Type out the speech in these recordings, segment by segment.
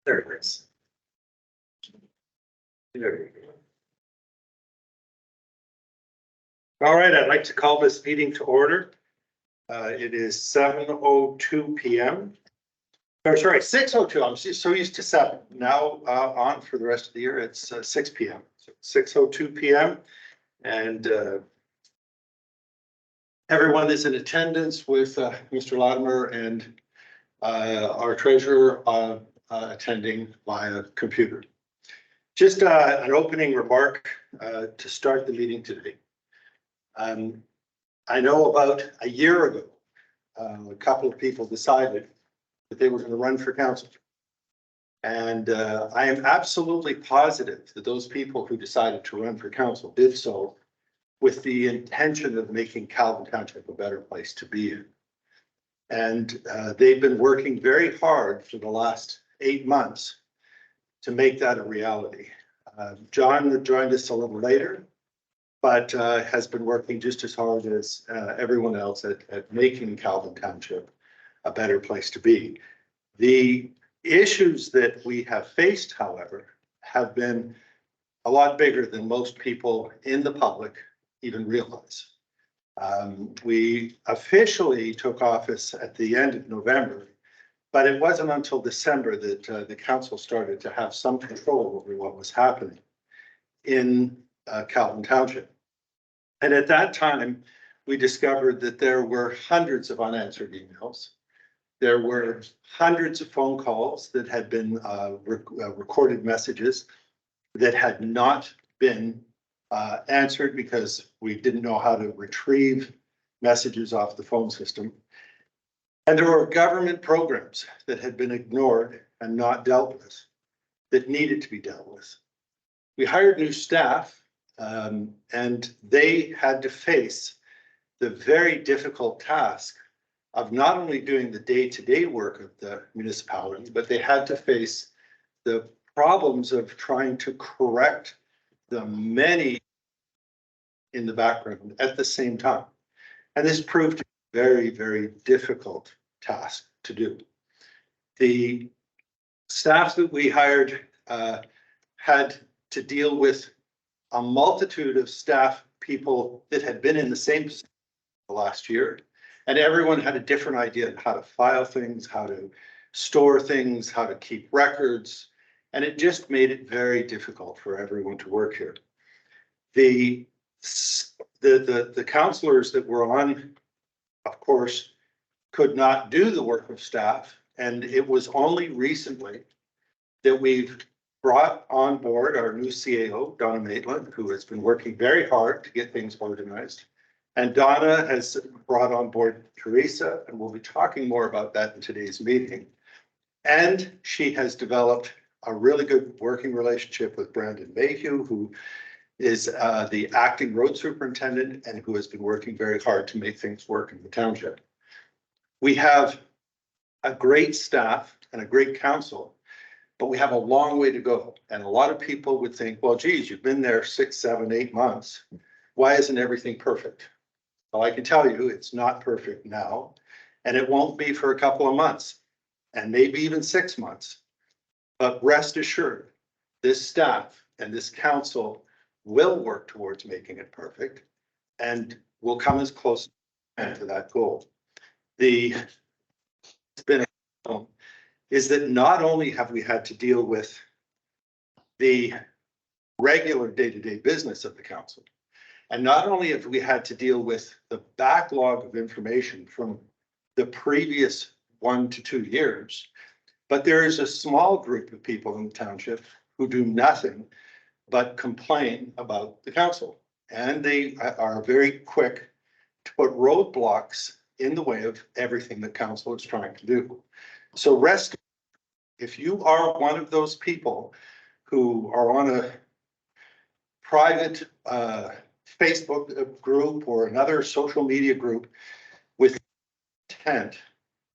There it is. There you go. All right, I'd like to call this meeting to order. It is 7:02 p.m. Or sorry, 6:02. I'm so used to 7. Now on for the rest of the year, it's 6 p.m. So 6:02 p.m. And everyone is in attendance with Mr. Latimer and our treasurer attending via computer. Just an opening remark to start the meeting today. I know about a year ago, a couple of people decided that they were going to run for council. And I am absolutely positive that those people who decided to run for council did so with the intention of making Calvin Township a better place to be in. And they've been working very hard for the last 8 months to make that a reality. John joined us a little later, but has been working just as hard as everyone else at making Calvin Township a better place to be. The issues that we have faced, however, have been a lot bigger than most people in the public even realize. We officially took office at the end of November, but it wasn't until December that the council started to have some control over what was happening in Calvin Township. And at that time, we discovered that there were hundreds of unanswered emails. There were hundreds of phone calls that had been recorded messages that had not been answered because we didn't know how to retrieve messages off the phone system. And there were government programs that had been ignored and not dealt with that needed to be dealt with. We hired new staff and they had to face the very difficult task of not only doing the day-to-day work of the municipality, but they had to face the problems of trying to correct the many in the background at the same time. And this proved to be a very, very difficult task to do. The staff that we hired had to deal with a multitude of staff people that had been in the same position the last year. And everyone had a different idea of how to file things, how to store things, how to keep records. And it just made it very difficult for everyone to work here. The counselors that were on, of course, could not do the work of staff. And it was only recently that we've brought on board our new CAO, Donna Maitland, who has been working very hard to get things organized. And Donna has brought on board Teresa, and we'll be talking more about that in today's meeting. And she has developed a really good working relationship with Brandon Mayhew, who is the acting road superintendent and who has been working very hard to make things work in the township. We have a great staff and a great council, but we have a long way to go. And a lot of people would think, well, geez, you've been there 6, 7, 8 months. Why isn't everything perfect? Well, I can tell you it's not perfect now, and it won't be for a couple of months and maybe even 6 months. But rest assured, this staff and this council will work towards making it perfect and will come as close to that goal. It's been is that not only have we had to deal with the regular day-to-day business of the council, and not only have we had to deal with the backlog of information from the previous 1 to 2 years, but there is a small group of people in the township who do nothing but complain about the council. And they are very quick to put roadblocks in the way of everything the council is trying to do. So rest, if you are one of those people who are on a private Facebook group or another social media group with intent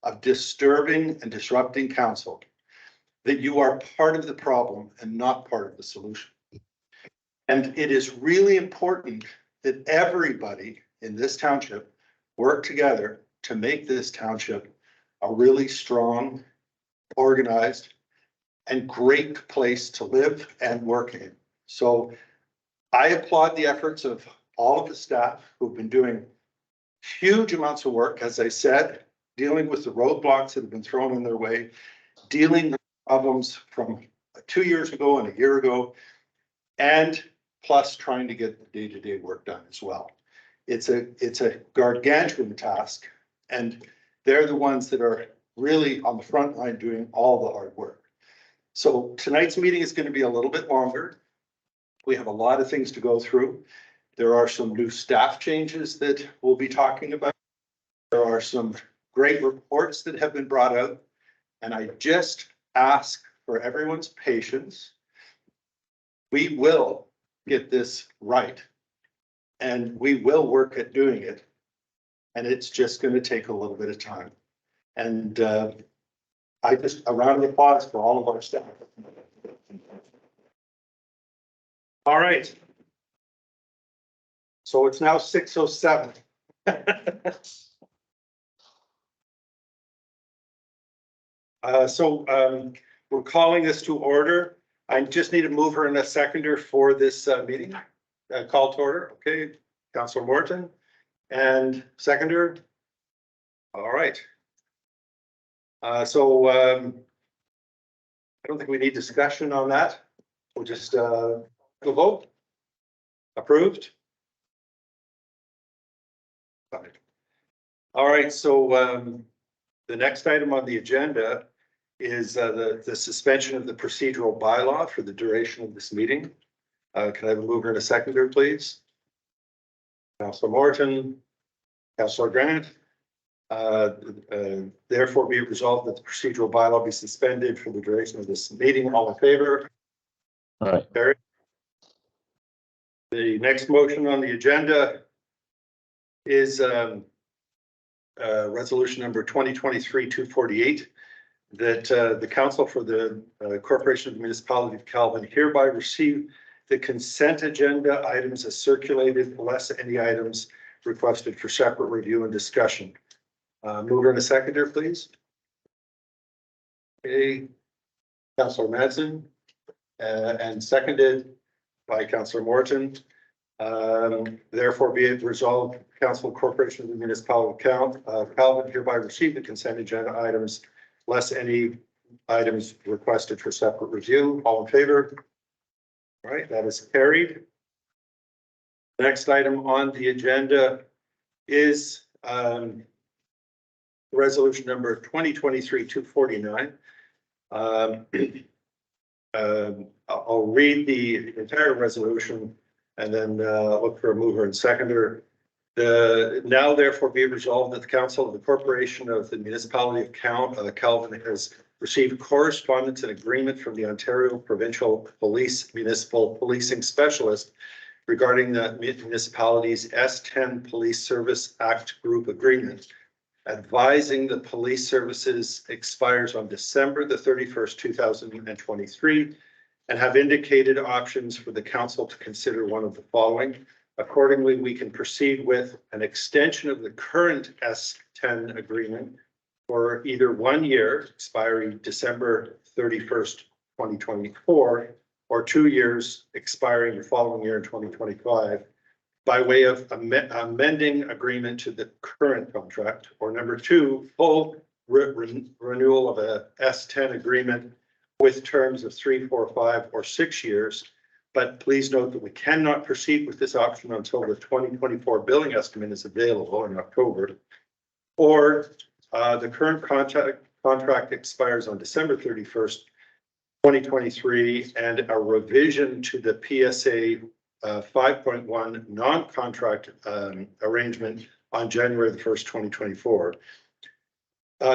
of disturbing and disrupting council, that you are part of the problem and not part of the solution. And it is really important that everybody in this township work together to make this township a really strong, organized, and great place to live and work in. So I applaud the efforts of all of the staff who've been doing huge amounts of work, as I said, dealing with the roadblocks that have been thrown in their way, dealing with problems from 2 years ago and a year ago, and plus trying to get the day-to-day work done as well. It's a gargantuan task, and they're the ones that are really on the front line doing all the hard work. So tonight's meeting is going to be a little bit longer. We have a lot of things to go through. There are some new staff changes that we'll be talking about. There are some great reports that have been brought out, and I just ask for everyone's patience. We will get this right, and we will work at doing it, and it's just going to take a little bit of time. And I just, a round of applause for all of our staff. All right. So it's now 6:07. We're calling this to order. I just need a mover and a seconder for this meeting. Call to order. Okay, Councillor Morton and seconder. All right. I don't think we need discussion on that. We'll just go vote. Approved. All right, so the next item on the agenda is the suspension of the procedural bylaw for the duration of this meeting. Can I have a mover and a seconder, please? Councillor Morton, Councillor Grant. Therefore be it resolved that the procedural bylaw be suspended for the duration of this meeting. All in favor? All right. Carried. The next motion on the agenda is resolution number 2023-248, that the Council for the Corporation of the Municipality of Calvin hereby receive the consent agenda items as circulated, less any items requested for separate review and discussion. Mover and a seconder, please. Okay, Councillor Madsen, and seconded by Councillor Morton. Therefore be it resolved, Council Corporation of the Municipality of Calvin hereby receive the consent agenda items, less any items requested for separate review. All in favor? All right, that is carried. Next item on the agenda is resolution number 2023-249. I'll read the entire resolution and then look for a mover and seconder. Now therefore be it resolved that the Council of the Corporation of the Municipality of Calvin has received correspondence and agreement from the Ontario Provincial Police Municipal Policing Specialist regarding the municipality's S10 Police Service Act Group Agreement, advising the police services expires on December the 31st, 2023, and have indicated options for the council to consider one of the following. Accordingly, we can proceed with an extension of the current S10 agreement for either 1 year, expiring December 31st, 2024, or 2 years, expiring the following year in 2025, by way of amending agreement to the current contract, or number 2, full renewal of a S10 agreement with terms of 3, 4, 5, or 6 years. But please note that we cannot proceed with this option until the 2024 billing estimate is available in October, or the current contract expires on December 31st, 2023, and a revision to the PSA 5.1 non-contract arrangement on January the 1st, 2024.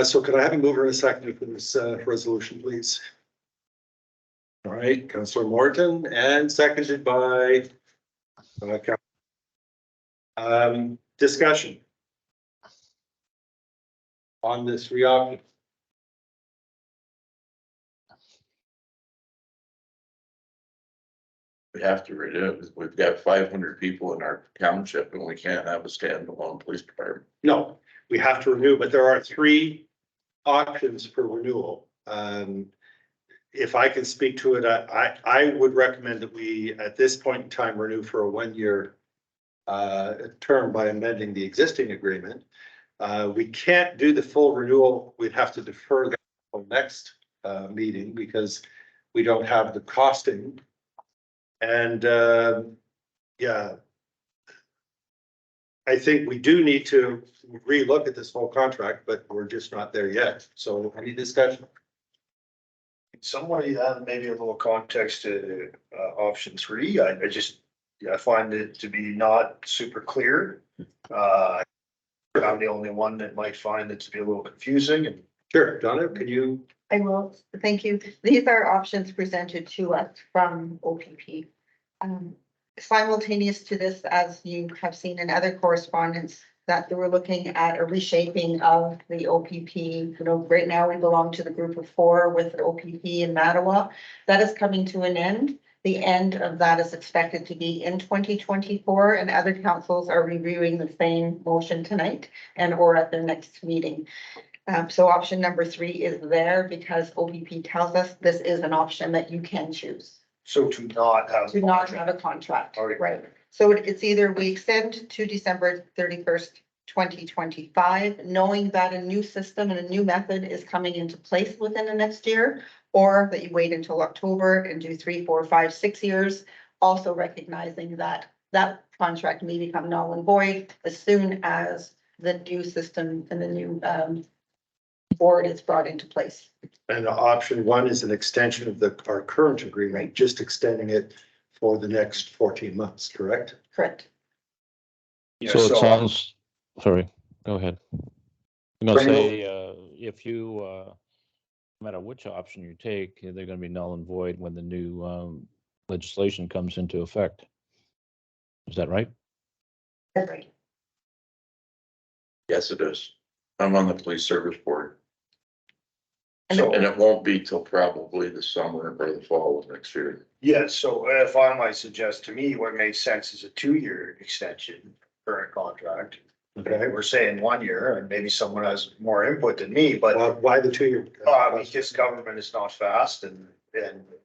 So could I have a mover and a seconder for this resolution, please? All right, Councillor Morton, and seconded by discussion on this reoption. We have to renew it. We've got 500 people in our township and we can't have a standalone police department. No, we have to renew, but there are 3 options for renewal. If I can speak to it, I would recommend that we, at this point in time, renew for a 1-year term by amending the existing agreement. We can't do the full renewal. We'd have to defer that till next meeting because we don't have the costing. And yeah, I think we do need to relook at this whole contract, but we're just not there yet. So any discussion? Somebody add maybe a little context to option 3. I find it to be not super clear. I'm the only one that might find it to be a little confusing and. Sure, Donna, can you? I will, thank you. These are options presented to us from OPP. Simultaneous to this, as you have seen in other correspondence, that they were looking at a reshaping of the OPP. You know, right now we belong to the group of 4 with the OPP in Mattawa. That is coming to an end. The end of that is expected to be in 2024, and other councils are reviewing the same motion tonight and or at their next meeting. So option number 3 is there because OPP tells us this is an option that you can choose. So to not have. To not have a contract, Alright. right? So it's either we extend to December 31st, 2025, knowing that a new system and a new method is coming into place within the next year, or that you wait until October and do 3, 4, 5, 6 years, also recognizing that that contract may become null and void as soon as the new system and the new board is brought into place. And option 1 is an extension of our current agreement, just extending it for the next 14 months, correct? Correct. Yeah, So it sounds, sorry, go ahead. I'm gonna Bring it say, if you, no matter which option you take, they're gonna be null and void when the new legislation comes into effect. Is that right? That's right. Yes, it is. I'm on the police service board. So, And it won't be till probably the summer or the fall of next year. yeah, so if I might suggest, to me, what makes sense is a 2-year extension, current contract. Okay, we're saying 1 year, and maybe someone has more input than me, but Why the 2-year? because government is not fast and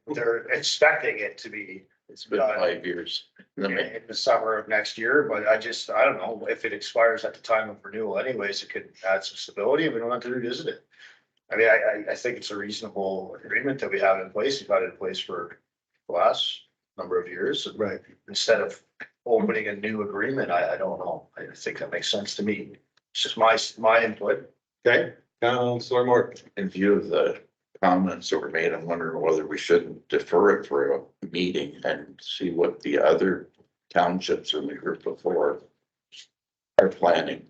they're expecting it to be. It's been 5 years. In the summer of next year, but I don't know, if it expires at the time of renewal anyways, it could add some stability and we don't have to revisit it. I mean, I think it's a reasonable agreement that we have in place. We've had it in place for the last number of years. Right. Instead of opening a new agreement, I don't know. I think that makes sense to me. It's just my input. Okay, Councilor Morton. In view of the comments that were made, I'm wondering whether we shouldn't defer it for a meeting and see what the other townships in the group before are planning.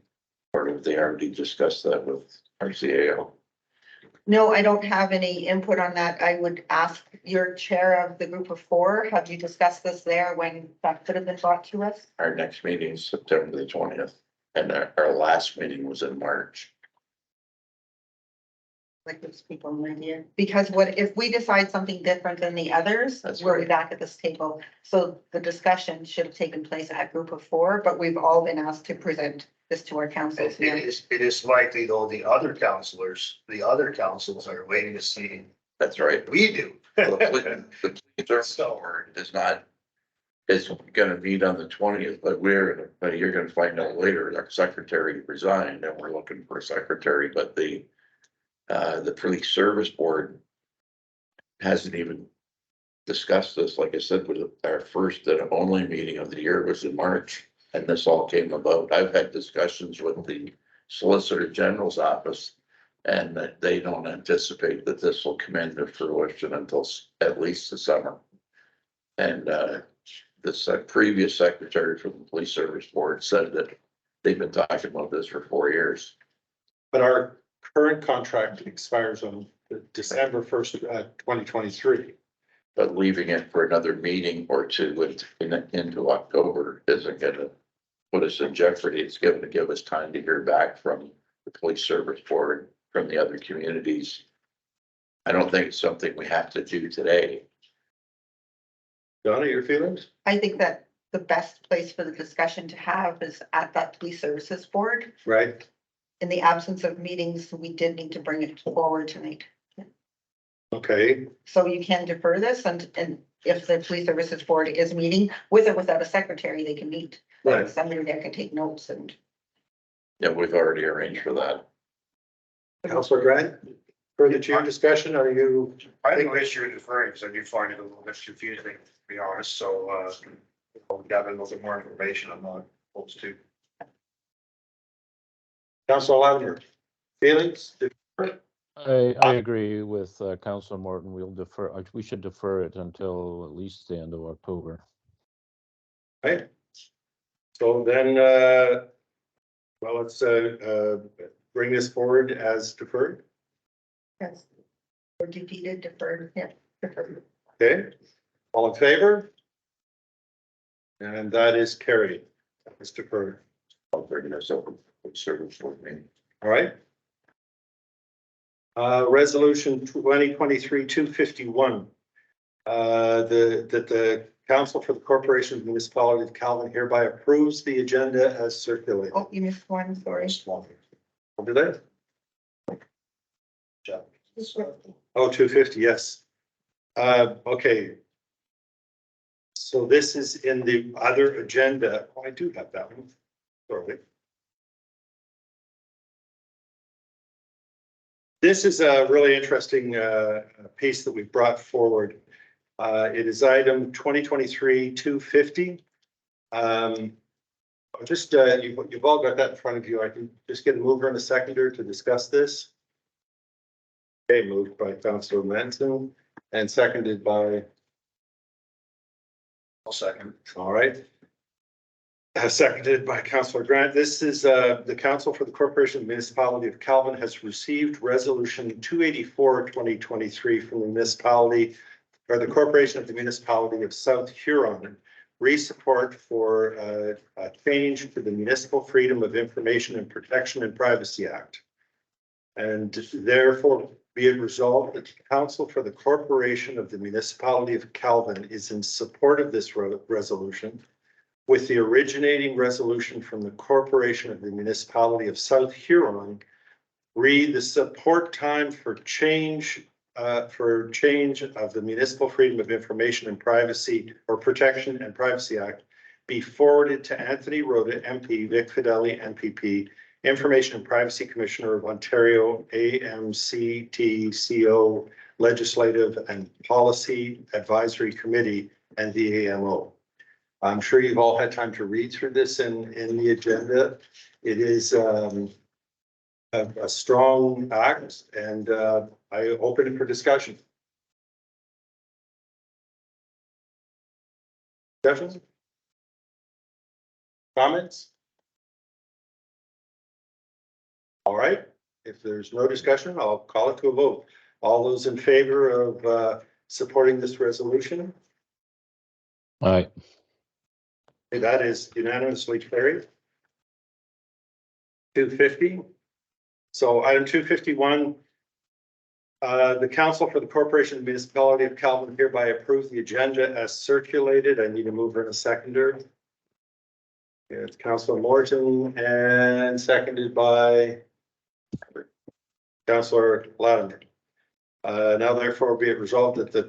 Or if they already discussed that with our CAO. No, I don't have any input on that. I would ask your chair of the group of 4, have you discussed this there when that could have been brought to us? Our next meeting is September the 20th, and our last meeting was in March. Like gives people an idea, because what if we decide something different than the others, That's we're right. back at this table. So the discussion should have taken place at group of 4, but we've all been asked to present this to our councils. It is likely though, the other councils are waiting to see That's right. what we do. The police service board is gonna meet on the 20th, but you're gonna find out later, our secretary resigned and we're looking for a secretary, but the police service board hasn't even discussed this. Like I said, with our first and only meeting of the year was in March, and this all came about. I've had discussions with the Solicitor General's office, and that they don't anticipate that this will come into fruition until at least the summer. And this previous secretary from the police service board said that they've been talking about this for 4 years. But our current contract expires on December 1st, 2023. But leaving it for another meeting or two into October isn't gonna put us in jeopardy. It's going to give us time to hear back from the police service board, from the other communities. I don't think it's something we have to do today. Donna, your feelings? I think that the best place for the discussion to have is at that police services board. Right? In the absence of meetings, we did need to bring it forward tonight. Okay, So you can defer this and if the police services board is meeting with or without a secretary, they can meet. Right. Somebody that can take notes and. Yeah, we've already arranged for that. Councillor Grant, further to your discussion, are you? I have no issue with deferring, because I do find it a little bit confusing, to be honest, so, we'll gather a little bit more information on that, folks too. Councillor Latimer, feelings? I agree with Councillor Morton. We'll defer, we should defer it until at least the end of October. Right. So then, well, let's, bring this forward as deferred, Yes. Or defeated, deferred, yeah, deferred. okay? All in favor? And that is carried, it's deferred, I'll bring this up with service for me. all right? Resolution 2023-251. That the Council for the Corporation of the Municipality of Calvin hereby approves the agenda as circulated. Oh, you missed one, sorry. Over there? Oh, 250, yes. Okay. So this is in the other agenda. Oh, I do have that one. Sorry. This is a really interesting piece that we brought forward. It is item 2023-250. Just you've all got that in front of you. I can just get a mover and a seconder to discuss this. Okay, moved by Councillor Manson and seconded by. I'll second. All right. Seconded by Councillor Grant. This is the Council for the Corporation of the Municipality of Calvin has received resolution 284/2023 from the municipality or the Corporation of the Municipality of South Huron. Re-support for a change to the Municipal Freedom of Information and Protection and Privacy Act. And therefore be it resolved that the Council for the Corporation of the Municipality of Calvin is in support of this resolution, with the originating resolution from the Corporation of the Municipality of South Huron, read the support time for change of the Municipal Freedom of Information and Privacy or Protection and Privacy Act be forwarded to Anthony Rhoda, MP, Vic Fideli, MPP, Information and Privacy Commissioner of Ontario, AMCTCO Legislative and Policy Advisory Committee, and the AMO. I'm sure you've all had time to read through this in the agenda. It is a strong act, and I open it for discussion. Discussion? Comments? All right, if there's no discussion, I'll call it to a vote. All those in favor of supporting this resolution? All right. That is unanimously carried. 250. So item 251. The Council for the Corporation of the Municipality of Calvin hereby approves the agenda as circulated. I need a mover and a seconder. It's Councillor Morton and seconded by Councillor Latimer. Now therefore be it resolved that the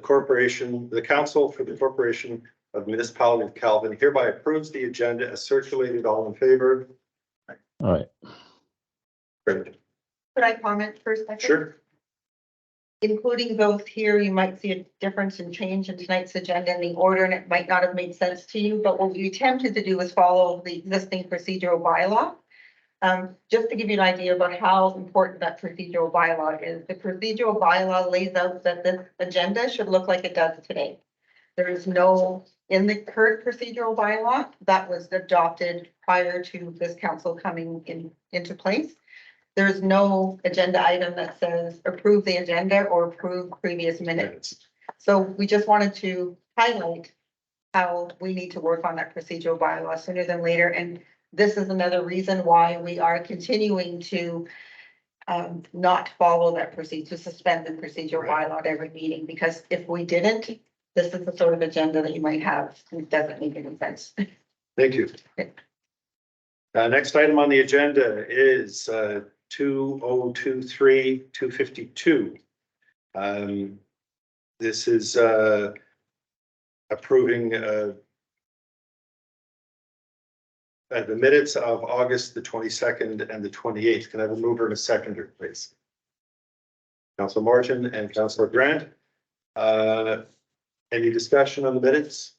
Council for the Corporation of the Municipality of Calvin hereby approves the agenda as circulated. All in favor? All right. Great. Could I comment for a second? Sure. Including both here, you might see a difference in change in tonight's agenda and the order, and it might not have made sense to you, but what we attempted to do was follow the existing procedural bylaw. Just to give you an idea about how important that procedural bylaw is, the procedural bylaw lays out that this agenda should look like it does today. There is no, in the current procedural bylaw that was adopted prior to this council coming into place, there is no agenda item that says approve the agenda or approve previous minutes. So we just wanted to highlight how we need to work on that procedural bylaw sooner than later. And this is another reason why we are continuing to not follow that procedure, to suspend the procedural bylaw at every meeting, because if we didn't, this is the sort of agenda that you might have, and it doesn't make any sense. Thank you. Next item on the agenda is 2023-252. This is approving the minutes of August the 22nd and the 28th. Can I have a mover and a seconder, please? Councilor Morton and Councilor Grant. Any discussion on the minutes?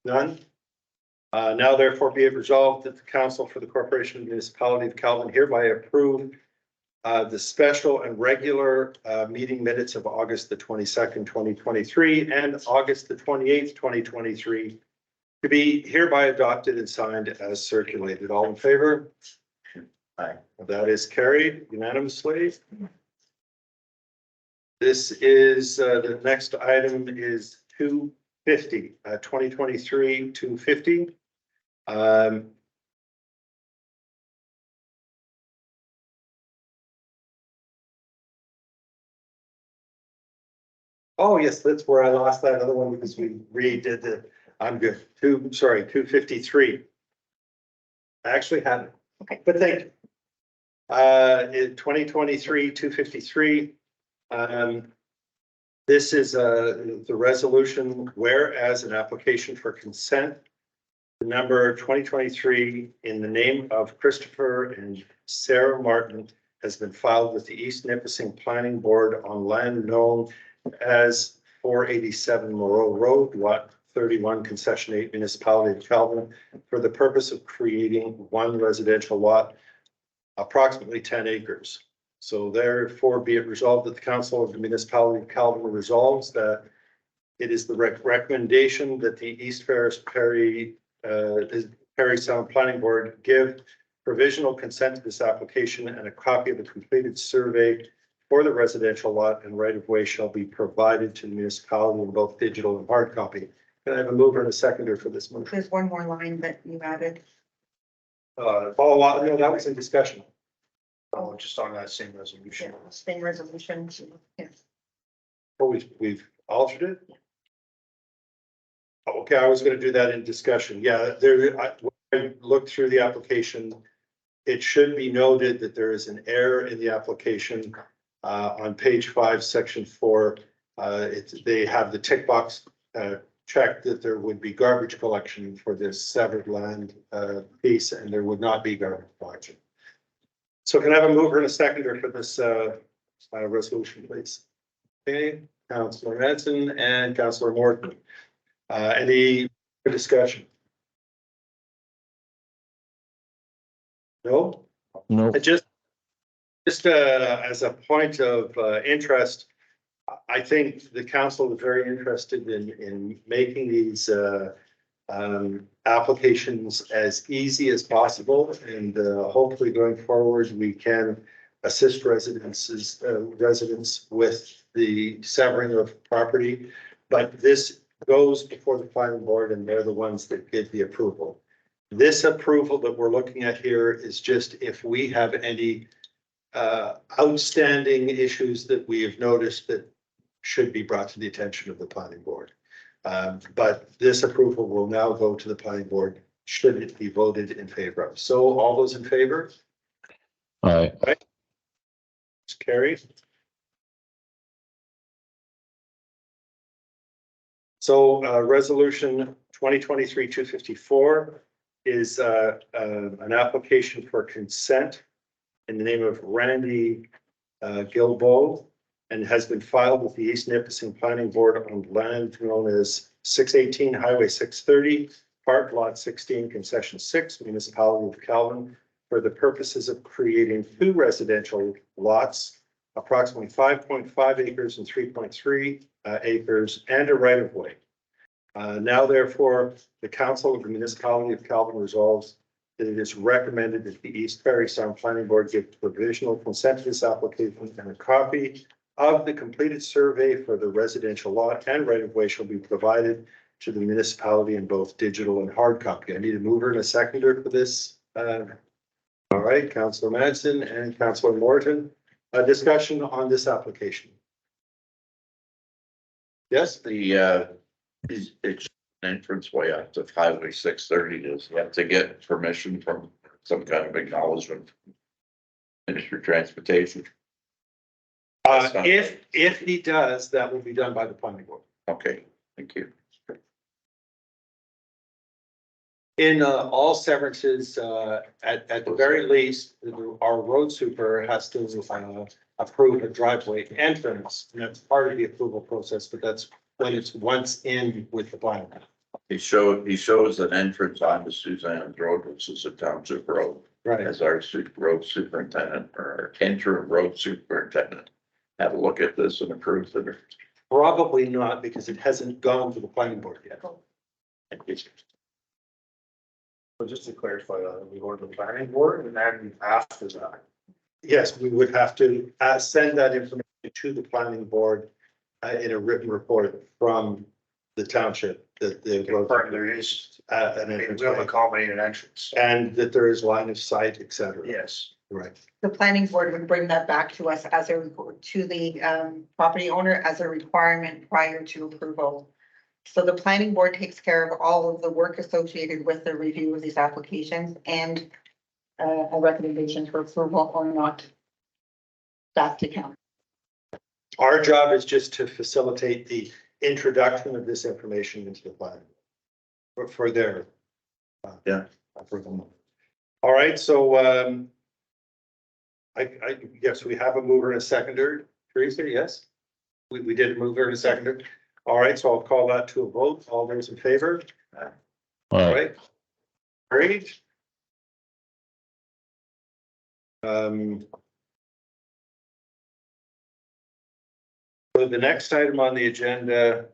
None. Now therefore be it resolved that the Council for the Corporation and Municipality of Calvin hereby approve the special and regular meeting minutes of August the 22nd, 2023 and August the 28th, 2023 to be hereby adopted and signed as circulated. All in favor? Aye. That is carried unanimously. This is the next item is 250, 2023-250. Oh, yes, that's where I lost that other one because we redid the, I'm good. 253. I actually had it. Okay. But thank you. In 2023-253, this is the resolution, whereas an application for consent number 2023 in the name of Christopher and Sarah Martin has been filed with the East Nipissing Planning Board on land known as 487 Moreau Road, Lot 31, Concession 8, Municipality of Calvin, for the purpose of creating one residential lot, approximately 10 acres. So therefore be it resolved that the Council of the Municipality of Calvin resolves that it is the recommendation that the East Ferris Perry Sound Planning Board give provisional consent to this application, and a copy of the completed survey for the residential lot and right of way shall be provided to the municipality in both digital and hard copy. Can I have a mover and a seconder for this motion? There's one more line that you added. No, that was in discussion. Oh, just on that same resolution. Same resolution. Yeah. Oh, we've altered it? Oh, okay, I was gonna do that in discussion. Yeah, when I looked through the application. It should be noted that there is an error in the application. On page 5, section 4, they have the tick box checked that there would be garbage collection for this severed land piece, and there would not be garbage collection. So can I have a mover and a seconder for this resolution, please? Okay, Councilor Manson and Councilor Morton. Any discussion? No? No, Just as a point of interest, I think the council is very interested in making these applications as easy as possible, and hopefully going forward, we can assist residents with the severing of property. But this goes before the planning board, and they're the ones that give the approval. This approval that we're looking at here is just if we have any outstanding issues that we have noticed that should be brought to the attention of the planning board. But this approval will now go to the planning board should it be voted in favor of. So all those in favor? aye, It's carried. So resolution 2023-254 is an application for consent in the name of Randy Gilbo, and has been filed with the East Nipissing Planning Board on land known as 618 Highway 630, Park Lot 16, Concession 6, Municipality of Calvin, for the purposes of creating 2 residential lots, approximately 5.5 acres and 3.3 acres, and a right of way. Now, therefore, the Council of the Municipality of Calvin resolves that it is recommended that the East Ferry Sound Planning Board give provisional consent to this application, and a copy of the completed survey for the residential lot and right of way shall be provided to the municipality in both digital and hard copy. I need a mover and a seconder for this. All right, Councilor Madsen and Councilor Morton. A discussion on this application. Yes, It's an entrance way out to Highway 630. Does he have to get permission from some kind of acknowledgement? From Ministry of Transportation? if he does, that will be done by the planning board. Okay, thank you. In all severances, at the very least, our road super has to approve a driveway entrance. And that's part of the approval process, but that's when it's once in with the plan. He shows an entrance onto Suzanne's Road, which is a township road, Right. as our road superintendent or our interim road superintendent. Have a look at this and approve it. Probably not, because it hasn't gone to the planning board yet. So just to clarify, we go to the planning board and then after that. Yes, we would have to send that information to the planning board in a written report from the township that the road. Confirm there is, An it entrance will way, accommodate an entrance. and that there is line of sight, et cetera. Yes. Right. The planning board would bring that back to us as to the property owner as a requirement prior to approval. So the planning board takes care of all of the work associated with the review of these applications and a recommendation for approval or not. Back to council. Our job is just to facilitate the introduction of this information into the plan for their. Yeah. Approval. All right, so yes, we have a mover and a seconder. Teresa, yes? We did a mover and a seconder. All right, so I'll call that to a vote. All those in favor? All right. Great. So the next item on the agenda.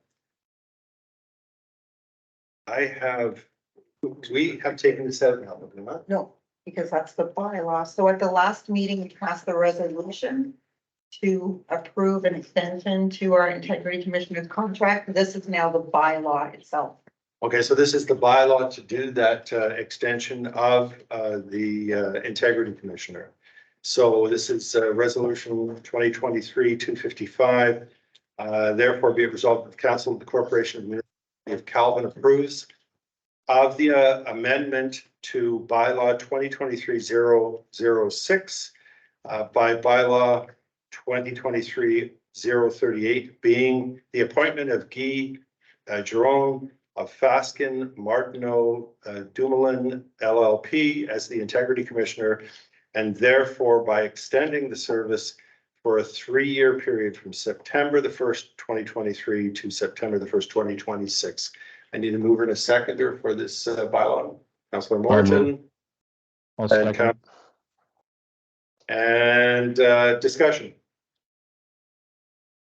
We have taken this out now, have we not? No, because that's the bylaw. So at the last meeting, we passed the resolution to approve an extension to our integrity commissioner's contract. This is now the bylaw itself. Okay, so this is the bylaw to do that extension of the integrity commissioner. So this is resolution 2023-255. Therefore be it resolved that the council of the corporation of the Municipality of Calvin approves of the amendment to bylaw 2023-006 by bylaw 2023-038 being the appointment of Guy Jerome of Faskin Martineau Dumoulin LLP as the integrity commissioner, and therefore by extending the service for a 3-year period from September the 1st, 2023 to September the 1st, 2026. I need a mover and a seconder for this bylaw. Councillor Morton. I'll second. And discussion.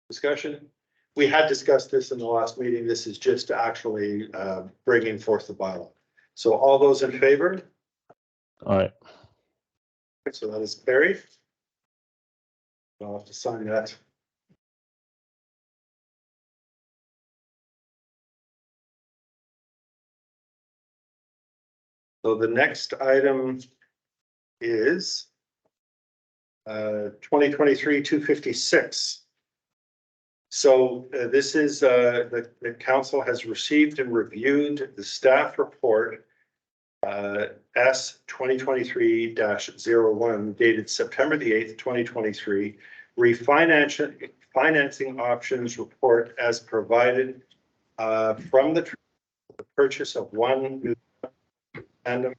Discussion. We had discussed this in the last meeting. This is just actually bringing forth the bylaw. So all those in favor? All right. So that is carried. I'll have to sign that. So the next item is 2023-256. So this is the council has received and reviewed the staff report S 2023-01 dated September the 8th, 2023, financing options report as provided from the purchase of one new tandem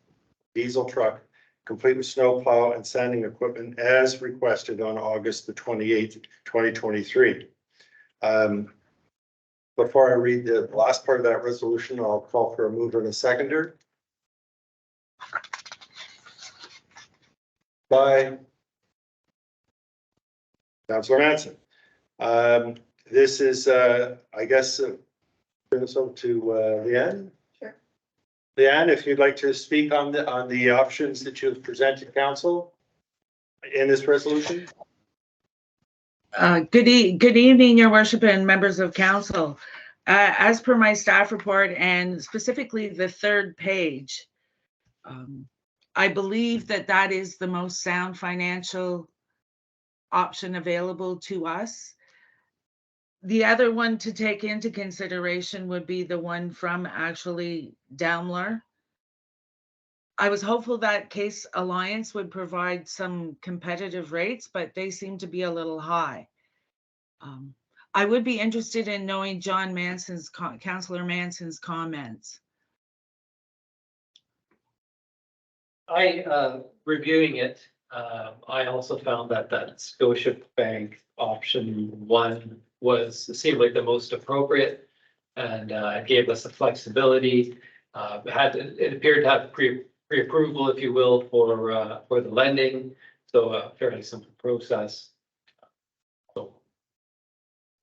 diesel truck complete with snow plow and sanding equipment as requested on August the 28th, 2023. Before I read the last part of that resolution, I'll call for a mover and a seconder. By Councillor Manson. This is, I guess, turn this over to Leanne. Sure. Leanne, if you'd like to speak on the options that you've presented council in this resolution. Good evening, your worship and members of council. As per my staff report and specifically the third page, I believe that is the most sound financial option available to us. The other one to take into consideration would be the one from actually Daimler. I was hopeful that Case Alliance would provide some competitive rates, but they seem to be a little high. I would be interested in knowing Councillor Manson's comments. Reviewing it, I also found that Scotia Bank option one seemed like the most appropriate, and it gave us the flexibility. It appeared to have pre-approval, if you will, for the lending, so a fairly simple process. So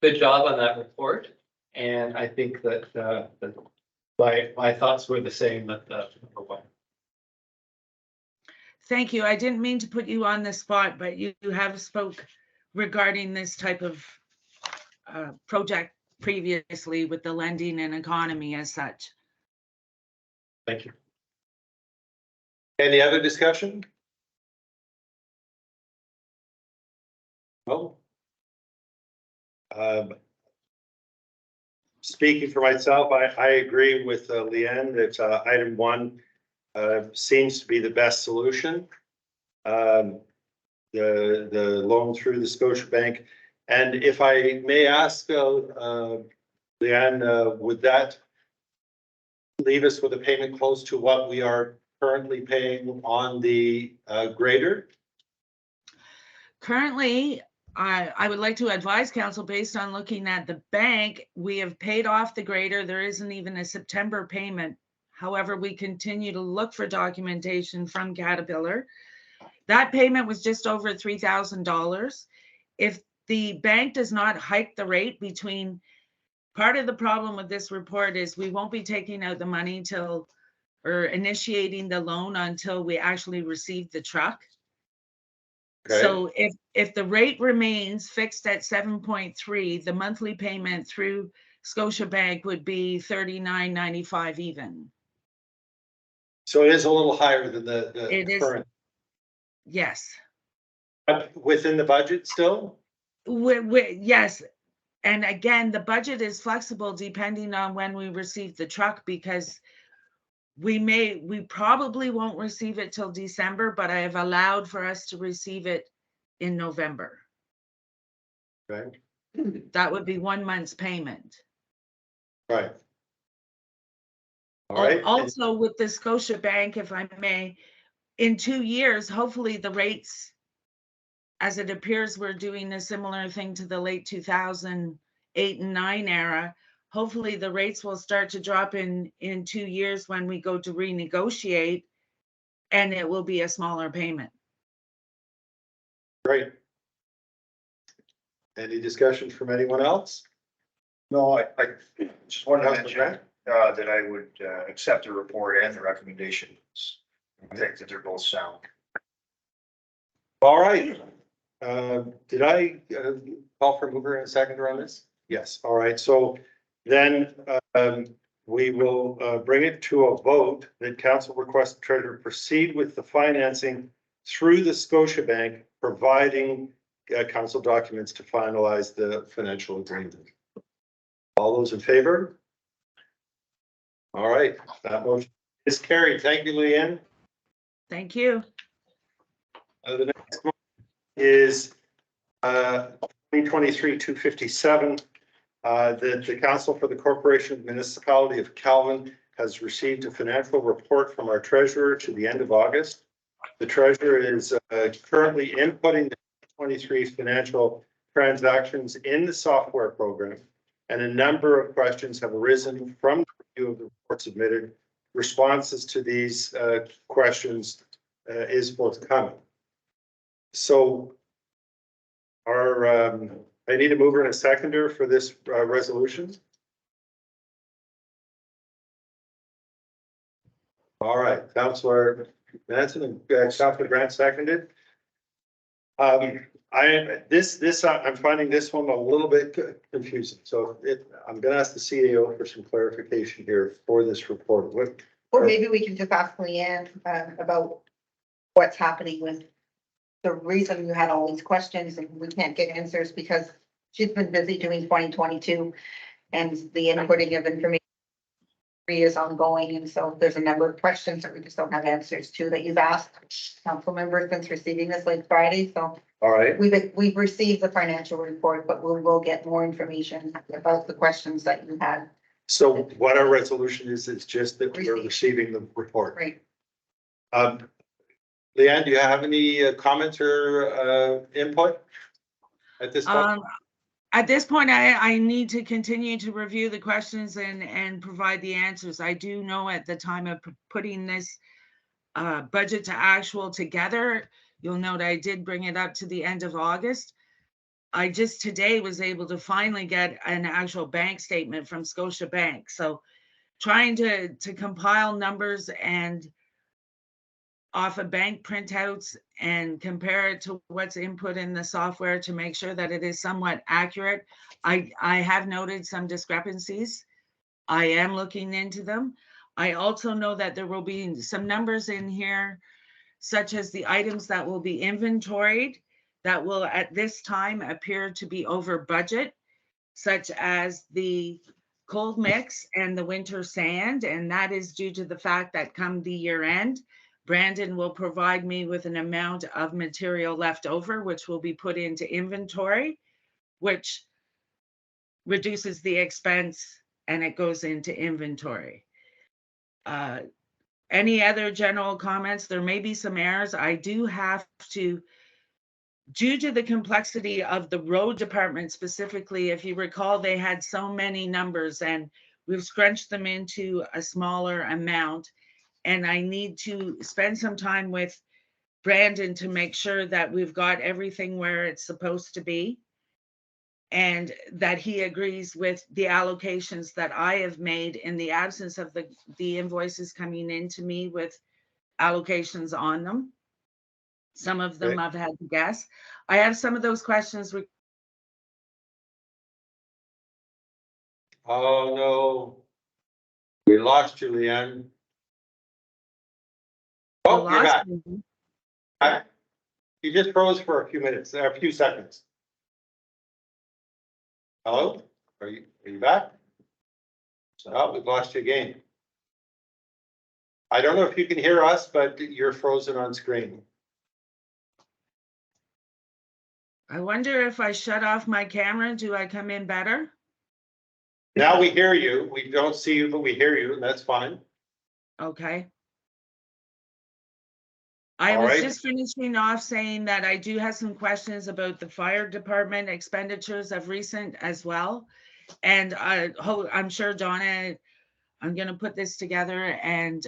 good job on that report, and I think that my thoughts were the same at the number one. Thank you. I didn't mean to put you on the spot, but you have spoke regarding this type of project previously with the lending and economy as such. Thank you. Any other discussion? No. Speaking for myself, I agree with Leanne that item one seems to be the best solution. The loan through the Scotiabank. And if I may ask, Leanne, would that leave us with a payment close to what we are currently paying on the grader? Currently, I would like to advise council, based on looking at the bank, we have paid off the grader. There isn't even a September payment. However, we continue to look for documentation from Caterpillar. That payment was just over $3,000. If the bank does not hike the rate between, part of the problem with this report is we won't be taking out the money or initiating the loan until we actually receive the truck. Okay. So if the rate remains fixed at 7.3, the monthly payment through Scotiabank would be $39.95 even. So it is a little higher than the It is. current. Yes. But within the budget still? Yes. And again, the budget is flexible depending on when we receive the truck, because we probably won't receive it till December, but I have allowed for us to receive it in November. Okay. That would be 1 month's payment. Right. All right. Also with the Scotiabank, if I may, in 2 years, hopefully the rates, as it appears we're doing a similar thing to the late 2008 and 9 era, hopefully the rates will start to drop in 2 years when we go to renegotiate, and it will be a smaller payment. Great. Any discussion from anyone else? No, I just wanted to Councillor mention Grant? that I would accept the report and the recommendations. I think that they're both sound. All right. Did I call for mover and a seconder on this? Yes. All right. So then we will bring it to a vote that council requests the treasurer proceed with the financing through the Scotiabank, providing council documents to finalize the financial agreement. All those in favor? All right, that motion is carried. Thank you, Leanne. Thank you. The next one is 2023-257. That the Council for the Corporation Municipality of Calvin has received a financial report from our treasurer to the end of August. The treasurer is currently inputting the 23 financial transactions in the software program, and a number of questions have arisen from the review of the report submitted. Responses to these questions is forthcoming. So I need a mover and a seconder for this resolution. All right, Councillor Manson and Councillor Grant seconded. I'm finding this one a little bit confusing. So I'm going to ask the CEO for some clarification here for this report. Or maybe we can just ask Leanne about what's happening with the reason you had all these questions and we can't get answers, because she's been busy doing 2022 and the inputting of information is ongoing. And so there's a number of questions that we just don't have answers to that you've asked council members since receiving this late Friday. So All right, we've received the financial report, but we'll get more information about the questions that you had. so what our resolution is just that we're receiving the report. Right. Leanne, do you have any comments or input at this point? At this point, I need to continue to review the questions and provide the answers. I do know at the time of putting this budget to actual together, you'll note I did bring it up to the end of August. I just today was able to finally get an actual bank statement from Scotiabank. So trying to compile numbers and off of bank printouts and compare it to what's input in the software to make sure that it is somewhat accurate. I have noted some discrepancies. I am looking into them. I also know that there will be some numbers in here, such as the items that will be inventoried that will at this time appear to be over budget, such as the cold mix and the winter sand. And that is due to the fact that come the year end, Brandon will provide me with an amount of material left over, which will be put into inventory, which reduces the expense and it goes into inventory. Any other general comments? There may be some errors. I do have to, due to the complexity of the road department specifically, if you recall, they had so many numbers and we've scrunched them into a smaller amount. And I need to spend some time with Brandon to make sure that we've got everything where it's supposed to be and that he agrees with the allocations that I have made in the absence of the invoices coming into me with allocations on them. Some of them Okay. I've had to guess. I have some of those questions. Oh, no. We lost you, Leanne. Oh, you're back. You just froze for a few minutes, a few seconds. Hello? Are you back? So we've lost you again. I don't know if you can hear us, but you're frozen on screen. I wonder if I shut off my camera, do I come in better? Now we hear you. We don't see you, but we hear you, and that's fine. Okay. I All was right. just finishing off saying that I do have some questions about the fire department expenditures of recent as well. And I'm sure Donna, I'm going to put this together and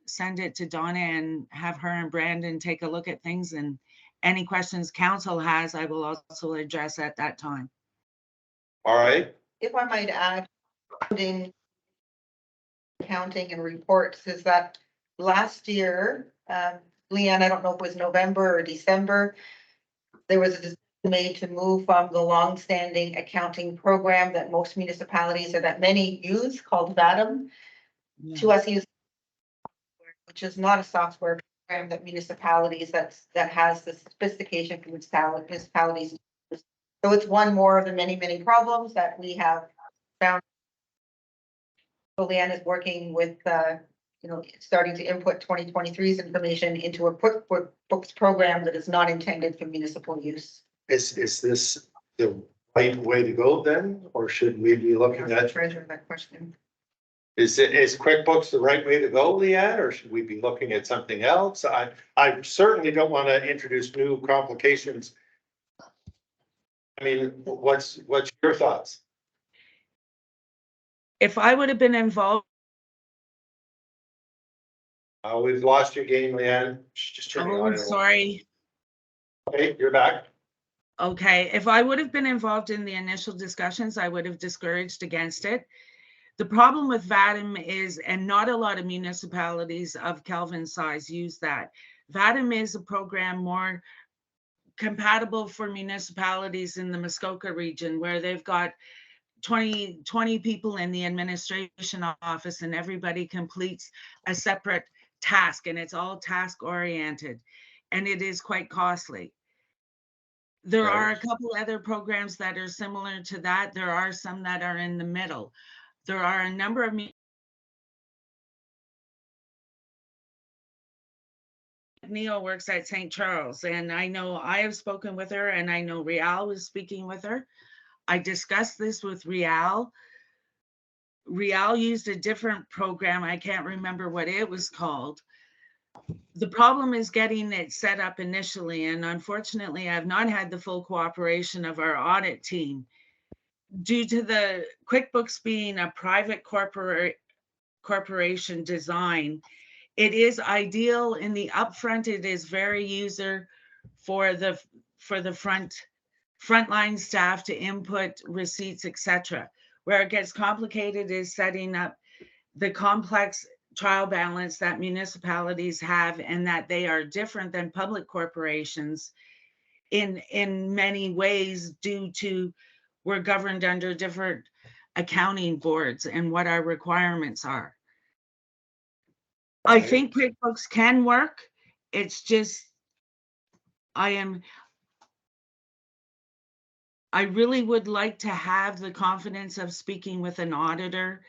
send it to Donna and have her and Brandon take a look at things, and any questions council has, I will also address at that time. All right. If I might add, in accounting and reports, is that last year, Leanne, I don't know if it was November or December, there was a decision made to move from the longstanding accounting program that most municipalities or that many use called VADM to us use, which is not a software program that municipalities that has the sophistication for municipalities. So it's one more of the many, many problems that we have found. So Leanne is working with, starting to input 2023's information into a QuickBooks program that is not intended for municipal use. Is this the right way to go then, or should we be looking at? Treasure that question. Is QuickBooks the right way to go, Leanne, or should we be looking at something else? I certainly don't want to introduce new complications. I mean, what's your thoughts? If I would have been involved. We've lost your game, Leanne. Just turning Oh, on. sorry. Okay, you're back. Okay, if I would have been involved in the initial discussions, I would have discouraged against it. The problem with VADM is, and not a lot of municipalities of Kelvin's size use that. VADM is a program more compatible for municipalities in the Muskoka region where they've got 20 people in the administration office and everybody completes a separate task and it's all task oriented and it is quite costly. There Right. are a couple other programs that are similar to that. There are some that are in the middle. There are a number of Neil works at St. Charles, and I know I have spoken with her, and I know Rial was speaking with her. I discussed this with Rial. Rial used a different program. I can't remember what it was called. The problem is getting it set up initially, and unfortunately, I've not had the full cooperation of our audit team. Due to the QuickBooks being a private corporation design, it is ideal in the upfront. It is very user for the frontline staff to input receipts, etc. Where it gets complicated is setting up the complex trial balance that municipalities have, and that they are different than public corporations in many ways due to we're governed under different accounting boards and what our requirements are. I think QuickBooks can work. It's just, I really would like to have the confidence of speaking with an auditor,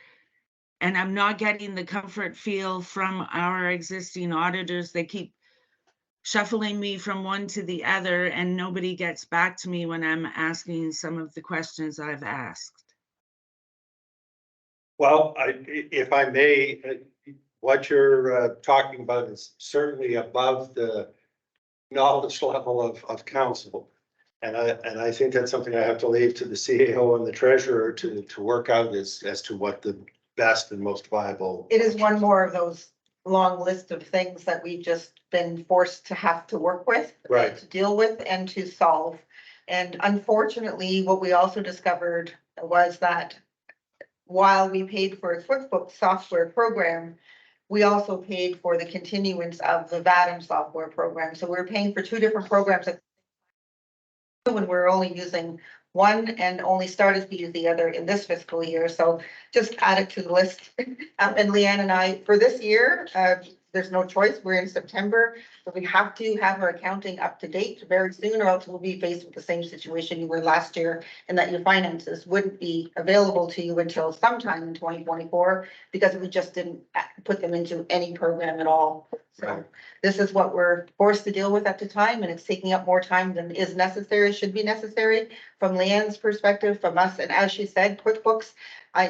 and I'm not getting the comfort feel from our existing auditors. They keep shuffling me from one to the other, and nobody gets back to me when I'm asking some of the questions I've asked. Well, if I may, what you're talking about is certainly above the knowledge level of council. And I think that's something I have to leave to the CAO and the treasurer to work out as to what the best and most viable. It is one more of those long list of things that we've just been forced to have to work with. Right. To deal with and to solve. And unfortunately, what we also discovered was that while we paid for a QuickBooks software program, we also paid for the continuance of the VADM software program. So we're paying for two different programs when we're only using one and only started to use the other in this fiscal year. So just add it to the list. And Leanne and I, for this year, there's no choice. We're in September, but we have to have our accounting up to date very soon, or else we'll be faced with the same situation you were last year, and that your finances wouldn't be available to you until sometime in 2024, because we just didn't put them into any program at all. So Right. this is what we're forced to deal with at the time, and it's taking up more time than is necessary, should be necessary from Leanne's perspective, from us. And as she said, QuickBooks, I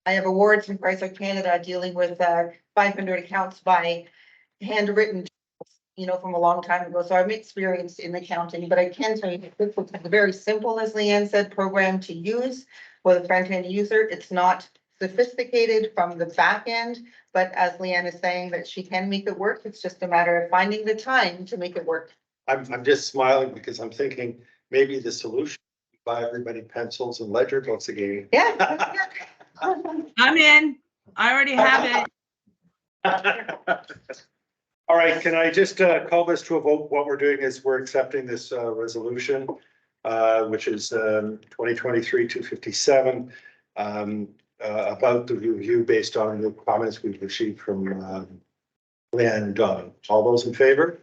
have awards from Chrysler Canada dealing with 500 accounts by handwritten, from a long time ago. So I'm experienced in accounting, but I can tell you that QuickBooks is a very simple, as Leanne said, program to use for the front end user. It's not sophisticated from the back end, but as Leanne is saying, that she can make it work. It's just a matter of finding the time to make it work. I'm just smiling because I'm thinking maybe the solution, buy everybody pencils and ledger books again. Yeah. I'm in. I already have it. All right, can I just call this to a vote? What we're doing is we're accepting this resolution, which is 2023-257, about the review based on the comments we've received from Leanne and Don. All those in favor?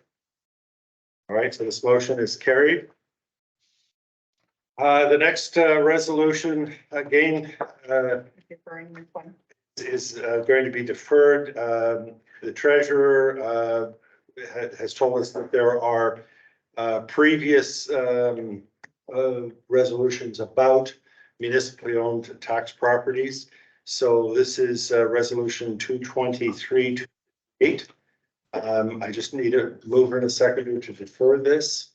All right, so this motion is carried. The next resolution, again, Deferring this one. is going to be deferred. The treasurer has told us that there are previous resolutions about municipally owned tax properties. So this is resolution 223-8. I just need a mover and a seconder to defer this.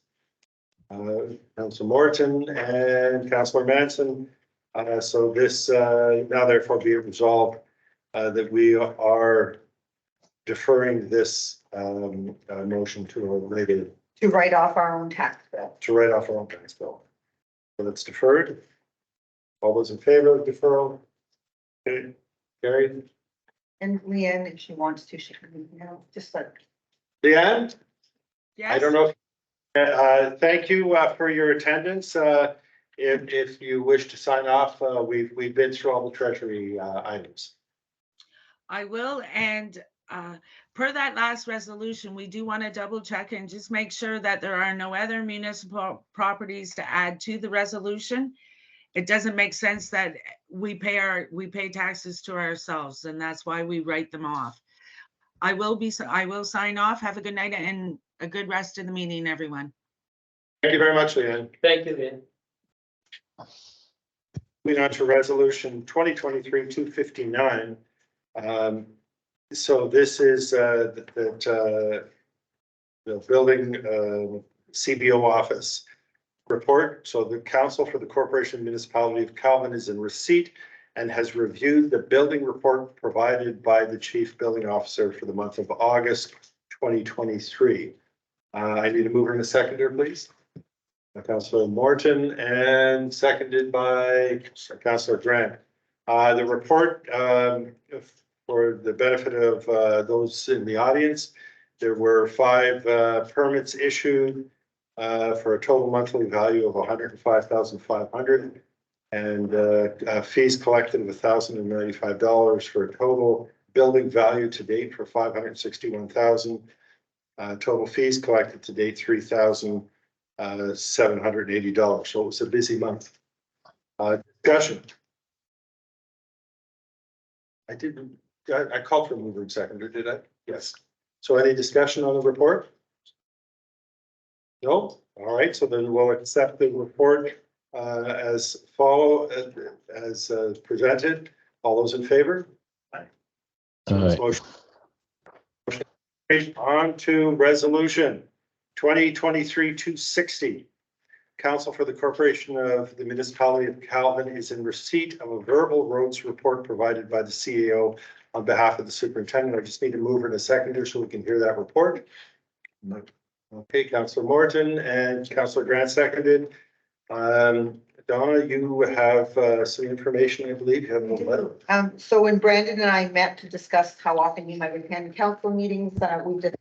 Councilor Morton and Councilor Manson. So this now therefore be resolved that we are deferring this motion to a later, To write off our own tax bill. to write off our own tax bill. So that's deferred. All those in favor of deferral? Okay, carried. And Leanne, if she wants to, she can, just like. Leanne, Yes. I don't know. Thank you for your attendance. If you wish to sign off, we've been through all the treasury items. I will, and Per that last resolution, we do want to double check and just make sure that there are no other municipal properties to add to the resolution. It doesn't make sense that we pay taxes to ourselves, and that's why we write them off. I will sign off. Have a good night and a good rest of the meeting, everyone. Thank you very much, Leanne. Thank you, Lynn. Moving on to resolution 2023-259. So this is the building CBO office report. So the Council for the Corporation Municipality of Calvin is in receipt and has reviewed the building report provided by the Chief Building Officer for the month of August 2023. I need a mover and a seconder, please. Councillor Morton, and seconded by Councillor Grant. The report, for the benefit of those in the audience, there were 5 permits issued for a total monthly value of $105,500, and fees collected of $1,095 for a total building value to date for $561,000. Total fees collected to date $3,780. So it was a busy month. Discussion. I called for mover and seconder, did I? Yes. So any discussion on the report? No? All right, so then we'll accept the report as presented. All those in favor? Aye. Motion. On to resolution 2023-260. Council for the Corporation of the Municipality of Calvin is in receipt of a verbal roads report provided by the CAO on behalf of the superintendent. I just need a mover and a seconder so we can hear that report. Okay, Councillor Morton and Councillor Grant seconded. Donna, you have some information, I believe. You have a letter. So when Brandon and I met to discuss how often he might attend council meetings, we did.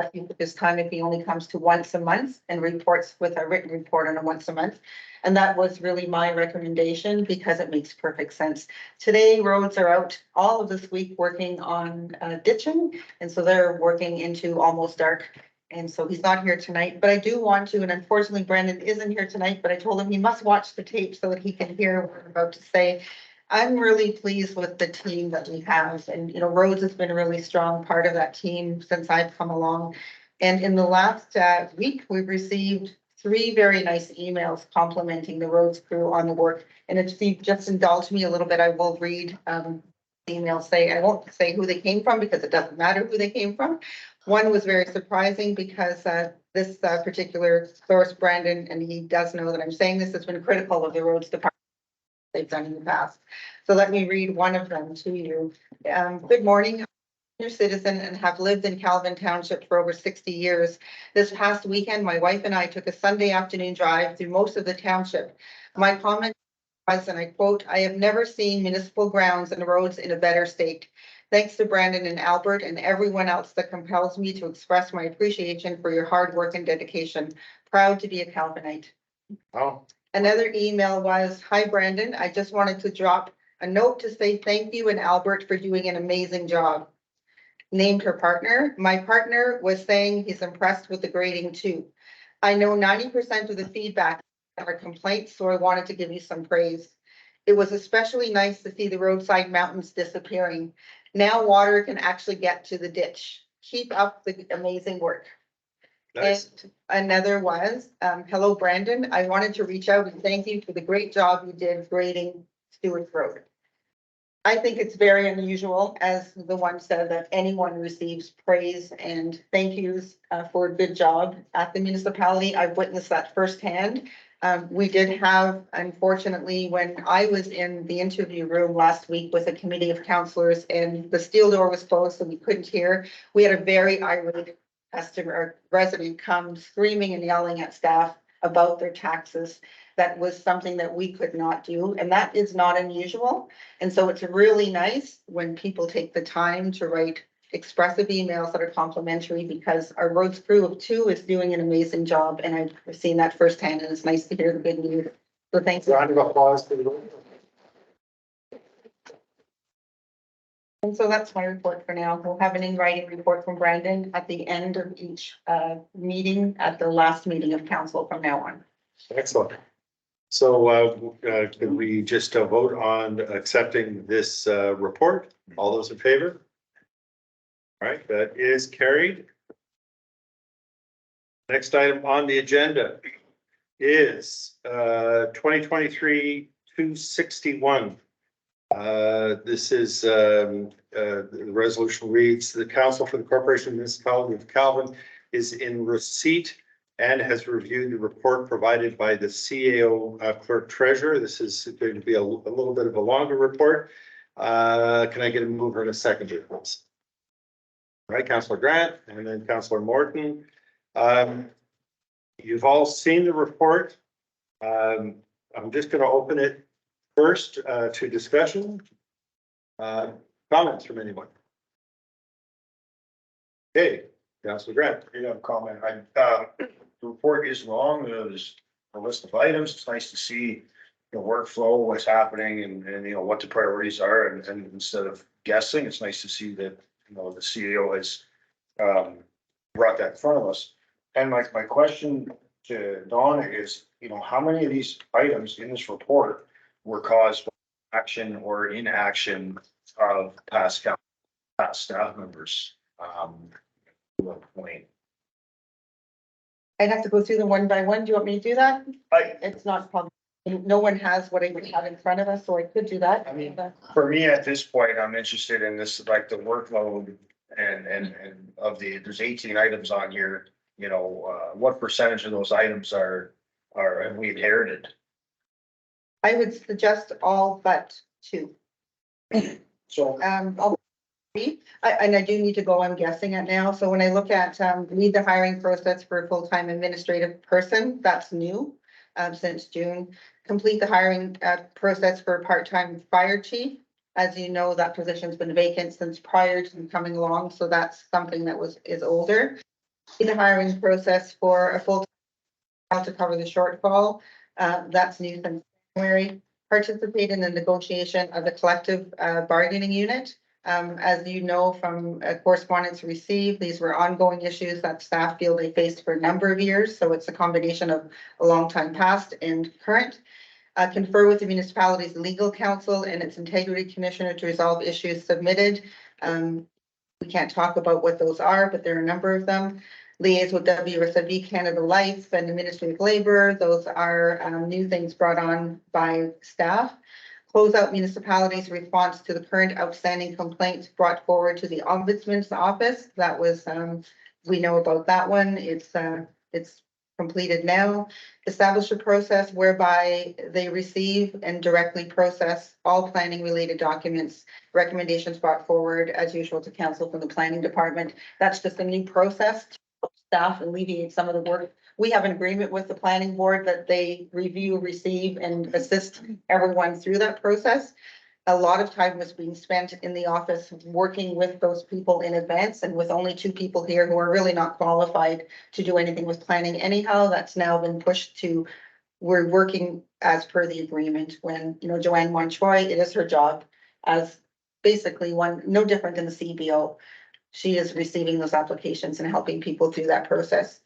I think at this time, if he only comes to once a month and reports with a written report on a once a month. And that was really my recommendation because it makes perfect sense. Today, roads are out all of this week working on ditching. And so they're working into almost dark. And so he's not here tonight, but I do want to, and unfortunately Brandon isn't here tonight, but I told him he must watch the tape so that he can hear what I'm about to say. I'm really pleased with the team that we have, and Rhodes has been a really strong part of that team since I've come along. And in the last week, we've received 3 very nice emails complimenting the Rhodes crew on the work. And if you just indulge me a little bit, I will read emails. I won't say who they came from because it doesn't matter who they came from. One was very surprising because this particular source, Brandon, and he does know that I'm saying this, has been critical of the Rhodes department they've done in the past. So let me read one of them to you. Good morning. I'm a senior citizen and have lived in Calvin Township for over 60 years. This past weekend, my wife and I took a Sunday afternoon drive through most of the township. My comment was, and I quote, "I have never seen municipal grounds and roads in a better state. Thanks to Brandon and Albert and everyone else that compels me to express my appreciation for your hard work and dedication. Proud to be a Calvinite." Oh. Another email was, "Hi Brandon, I just wanted to drop a note to say thank you and Albert for doing an amazing job." Named her partner. My partner was saying he's impressed with the grading too. I know 90% of the feedback are complaints, so I wanted to give you some praise. It was especially nice to see the roadside mountains disappearing. Now water can actually get to the ditch. Keep up the amazing work. Nice. And another was, hello, Brandon. I wanted to reach out and thank you for the great job you did grading Stewart's Road. I think it's very unusual, as the one said, that anyone receives praise and thank yous for a good job at the municipality. I've witnessed that firsthand. We did have, unfortunately, when I was in the interview room last week with a committee of councillors and the steel door was closed so we couldn't hear, we had a very irate customer or resident come screaming and yelling at staff about their taxes. That was something that we could not do, and that is not unusual. And so it's really nice when people take the time to write expressive emails that are complimentary, because our roads crew of 2 is doing an amazing job, and I've seen that firsthand, and it's nice to hear the good news. So thanks. Round of applause for the road. And so that's my report for now. We'll have an in writing report from Brandon at the end of each meeting, at the last meeting of council from now on. Excellent. So could we just vote on accepting this report? All those in favor? All right, that is carried. Next item on the agenda is 2023-261. This is the resolution reads, the Council for the Corporation Municipality of Calvin is in receipt and has reviewed the report provided by the CAO clerk treasurer. This is going to be a little bit of a longer report. Can I get a mover and a seconder, please? All right, Councillor Grant and then Councillor Morton. You've all seen the report. I'm just going to open it first to discussion. Comments from anyone? Okay, Councillor Grant. You have a comment. The report is long. There's a list of items. It's nice to see the workflow, what's happening and what the priorities are. And instead of guessing, it's nice to see that, the CEO has brought that in front of us. And my question to Donna is, how many of these items in this report were caused by action or inaction of past staff members? To a point. I'd have to go through them one by one. Do you want me to do that? I, It's not probably, no one has what I would have in front of us, so I could do that. I mean, for me, at this point, I'm interested in this, like the workload and of there's 18 items on here, what percentage of those items are have we inherited? I would suggest all but two. So, All three. And I do need to go, I'm guessing it now. So when I look at lead the hiring process for a full-time administrative person, that's new since June. Complete the hiring process for a part-time fire chief. As you know, that position's been vacant since prior to them coming along, so that's something that is older. Lead the hiring process for a full-time to cover the shortfall. That's new since January. Participate in the negotiation of the collective bargaining unit. As you know from correspondence received, these were ongoing issues that staff feel they faced for a number of years. So it's a combination of a long time past and current. Confer with the municipality's legal counsel and its integrity commissioner to resolve issues submitted. We can't talk about what those are, but there are a number of them. Liaise with WSIB Canada Life and the Ministry of Labor. Those are new things brought on by staff. Close out municipalities' response to the current outstanding complaints brought forward to the Ombudsman's office. That was, we know about that one. It's completed now. Establish a process whereby they receive and directly process all planning related documents, recommendations brought forward as usual to council from the planning department. That's just a new process to help staff alleviate some of the work. We have an agreement with the planning board that they review, receive, and assist everyone through that process. A lot of time was being spent in the office working with those people in advance, and with only two people here who are really not qualified to do anything with planning anyhow, that's now been pushed to, we're working as per the agreement. When, Joanne Montroy, it is her job as basically one, no different than the CBO. She is receiving those applications and helping people through that process.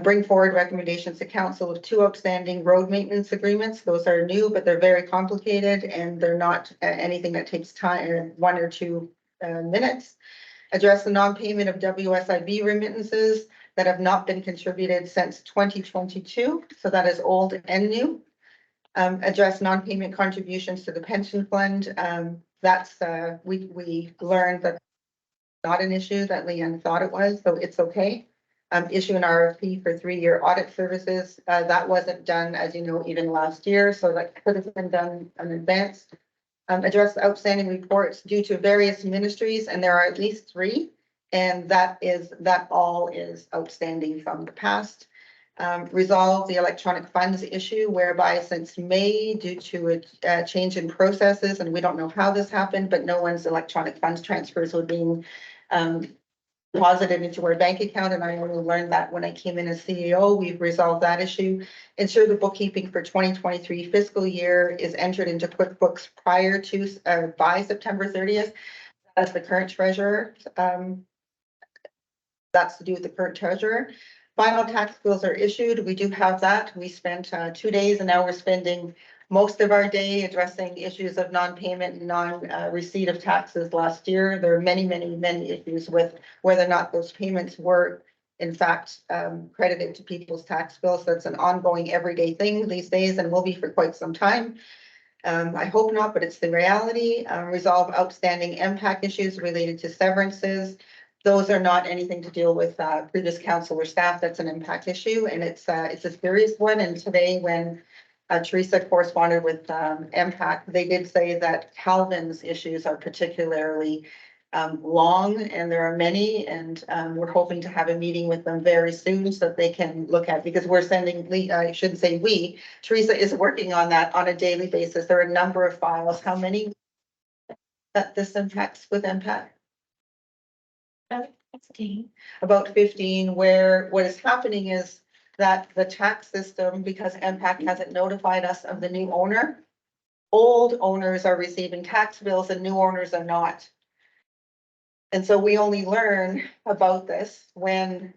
Bring forward recommendations to council of two outstanding road maintenance agreements. Those are new, but they're very complicated and they're not anything that takes time, 1 or 2 minutes. Address the non-payment of WSIB remittances that have not been contributed since 2022. So that is old and new. Address non-payment contributions to the pension fund. That's we learned that not an issue that Leanne thought it was, so it's okay. Issue an RFP for 3-year audit services. That wasn't done, as you know, even last year, so that could have been done in advance. Address outstanding reports due to various ministries, and there are at least 3, and that all is outstanding from the past. Resolve the electronic funds issue, whereby since May, due to a change in processes, and we don't know how this happened, but no one's electronic funds transfers were being deposited into our bank account, and I only learned that when I came in as CEO. We've resolved that issue. Ensure the bookkeeping for 2023 fiscal year is entered into QuickBooks prior to by September 30th. as the current treasurer. That's to do with the current treasurer. Final tax bills are issued. We do have that. We spent 2 days and now we're spending most of our day addressing issues of non-payment and non-receipt of taxes last year. There are many, many, many issues with whether or not those payments were in fact credited to people's tax bills. That's an ongoing everyday thing these days and will be for quite some time. I hope not, but it's the reality. Resolve outstanding impact issues related to severances. Those are not anything to deal with previous council or staff. That's an impact issue, and it's a serious one. And today, when Teresa corresponded with impact, they did say that Calvin's issues are particularly long, and there are many. And we're hoping to have a meeting with them very soon so that they can look at, because we're sending. I shouldn't say we. Teresa is working on that on a daily basis. There are a number of files. How many that this impacts with impact? About 15, where what is happening is that the tax system, because MPAC hasn't notified us of the new owner, old owners are receiving tax bills and new owners are not. And so we only learn about this when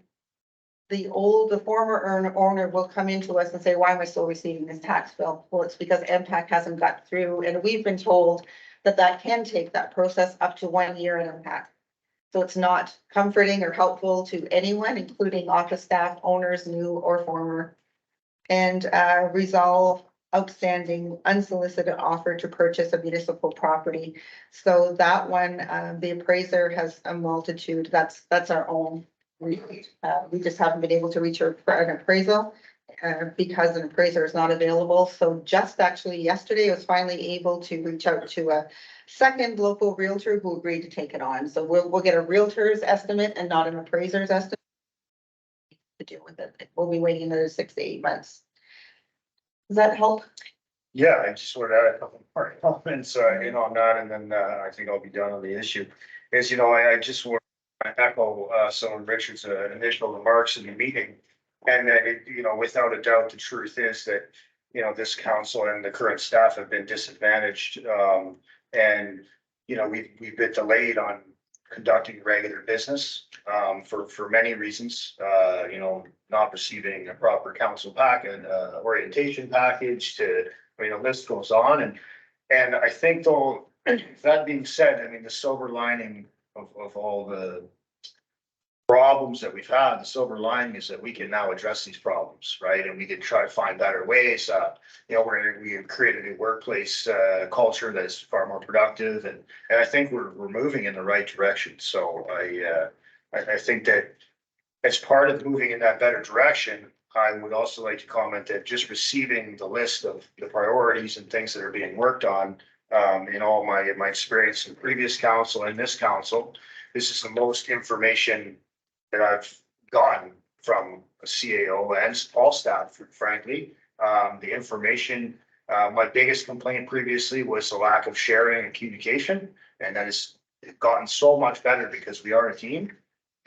the former owner will come into us and say, why am I still receiving this tax bill? Well, it's because MPAC hasn't got through, and we've been told that that can take that process up to 1 year at MPAC. So it's not comforting or helpful to anyone, including office staff, owners, new or former. And resolve outstanding unsolicited offer to purchase a municipal property. So that one, the appraiser has a multitude. That's our own. We just haven't been able to reach an appraisal because an appraiser is not available. So just actually yesterday, I was finally able to reach out to a second local realtor who agreed to take it on. So we'll get a realtor's estimate and not an appraiser's estimate to deal with it. We'll be waiting another 6 to 8 months. Does that help? Yeah, I just wanted to add a couple more comments, on that, and then, I think I'll be done on the issue. Is, I just want to echo, some of Richard's initial remarks in the meeting. And without a doubt, the truth is that, this council and the current staff have been disadvantaged. And, we've been delayed on conducting regular business, for many reasons. Not receiving a proper council packet, orientation package list goes on. And I think though, that being said, I mean, the silver lining of all the problems that we've had, the silver lining is that we can now address these problems, right? And we can try to find better ways. We have created a workplace culture that is far more productive, and I think we're moving in the right direction. So I think that as part of moving in that better direction, I would also like to comment that just receiving the list of the priorities and things that are being worked on, in all my experience in previous council and this council, this is the most information that I've gotten from a CAO and all staff, frankly. The information, my biggest complaint previously was the lack of sharing and communication, and that has gotten so much better because we are a team.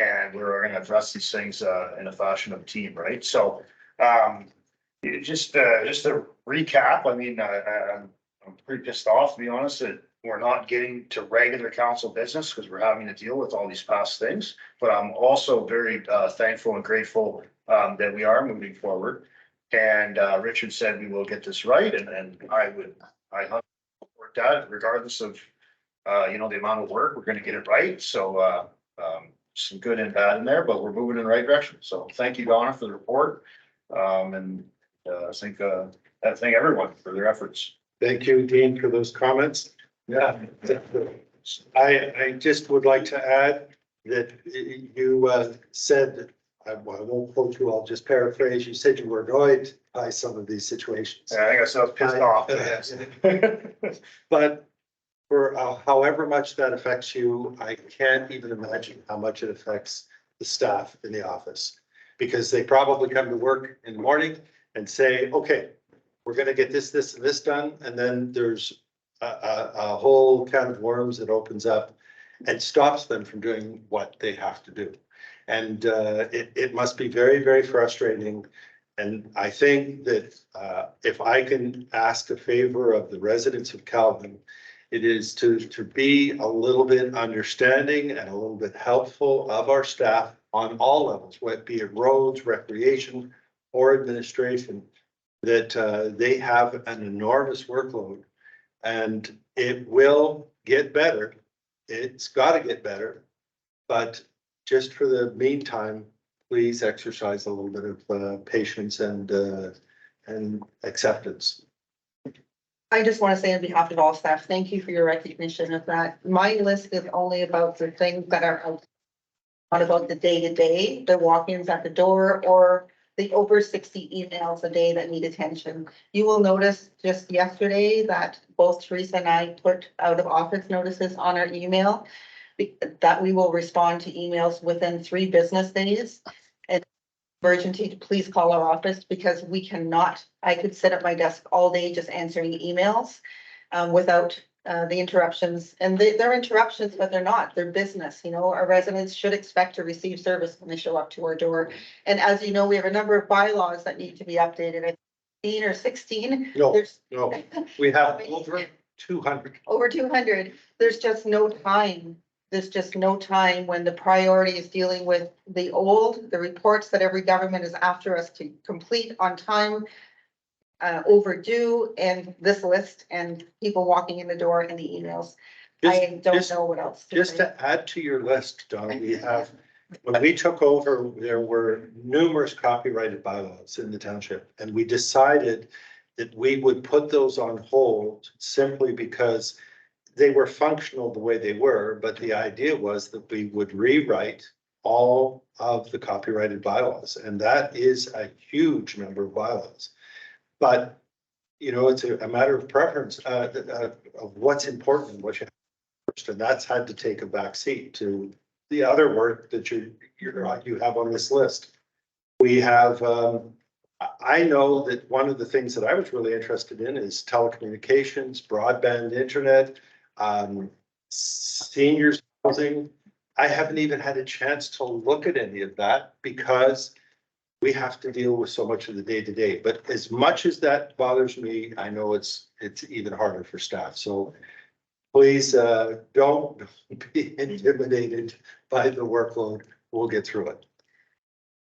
And we're going to address these things in a fashion of a team, right? So, just to recap, I mean, I'm pretty pissed off, to be honest, that we're not getting to regular council business because we're having to deal with all these past things. But I'm also very thankful and grateful that we are moving forward. And Richard said we will get this right, and I support that regardless of the amount of work. We're going to get it right. So. Some good and bad in there, but we're moving in the right direction. So thank you, Donna, for the report. And I thank everyone for their efforts. Thank you, Dean, for those comments. Yeah. I just would like to add that you said, I won't quote you, I'll just paraphrase. You said you were annoyed by some of these situations. Yeah, I think I was pissed off. But for however much that affects you, I can't even imagine how much it affects the staff in the office. Because they probably come to work in the morning and say, okay, we're gonna get this, this, and this done. And then there's a whole can of worms that opens up and stops them from doing what they have to do. And it must be very, very frustrating. And I think that if I can ask a favor of the residents of Calvin, It is to be a little bit understanding and a little bit helpful of our staff on all levels, whether it be it roads, recreation, or administration, that they have an enormous workload. And it will get better. It's got to get better. But just for the meantime, please exercise a little bit of patience and acceptance. I just want to say on behalf of all staff, thank you for your recognition of that. My list is only about the things that are not about the day-to-day, the walk-ins at the door, or the over 60 emails a day that need attention. You will notice just yesterday that both Teresa and I put out of office notices on our email that we will respond to emails within 3 business days. And emergency, please call our office, because we cannot, I could sit at my desk all day just answering emails without the interruptions. And they're interruptions, but they're not, they're business. You know, our residents should expect to receive service when they show up to our door. And as you know, we have a number of bylaws that need to be updated. I think 15 or 16. No, There's no, we have over 200. over 200. There's just no time. There's just no time when the priority is dealing with the reports that every government is after us to complete on time, overdue, and this list, and people walking in the door and the emails. I don't know what else. Just to add to your list, Don, we have, when we took over, there were numerous copyrighted bylaws in the township, and we decided that we would put those on hold simply because they were functional the way they were, but the idea was that we would rewrite all of the copyrighted bylaws, and that is a huge number of bylaws. But, you know, it's a matter of preference of what's important, what you have first, and that's had to take a back seat to the other work that you have on this list. We have, I know that one of the things that I was really interested in is telecommunications, broadband internet, seniors housing. I haven't even had a chance to look at any of that because we have to deal with so much of the day-to-day. But as much as that bothers me, I know it's even harder for staff. So please don't be intimidated by the workload. We'll get through it.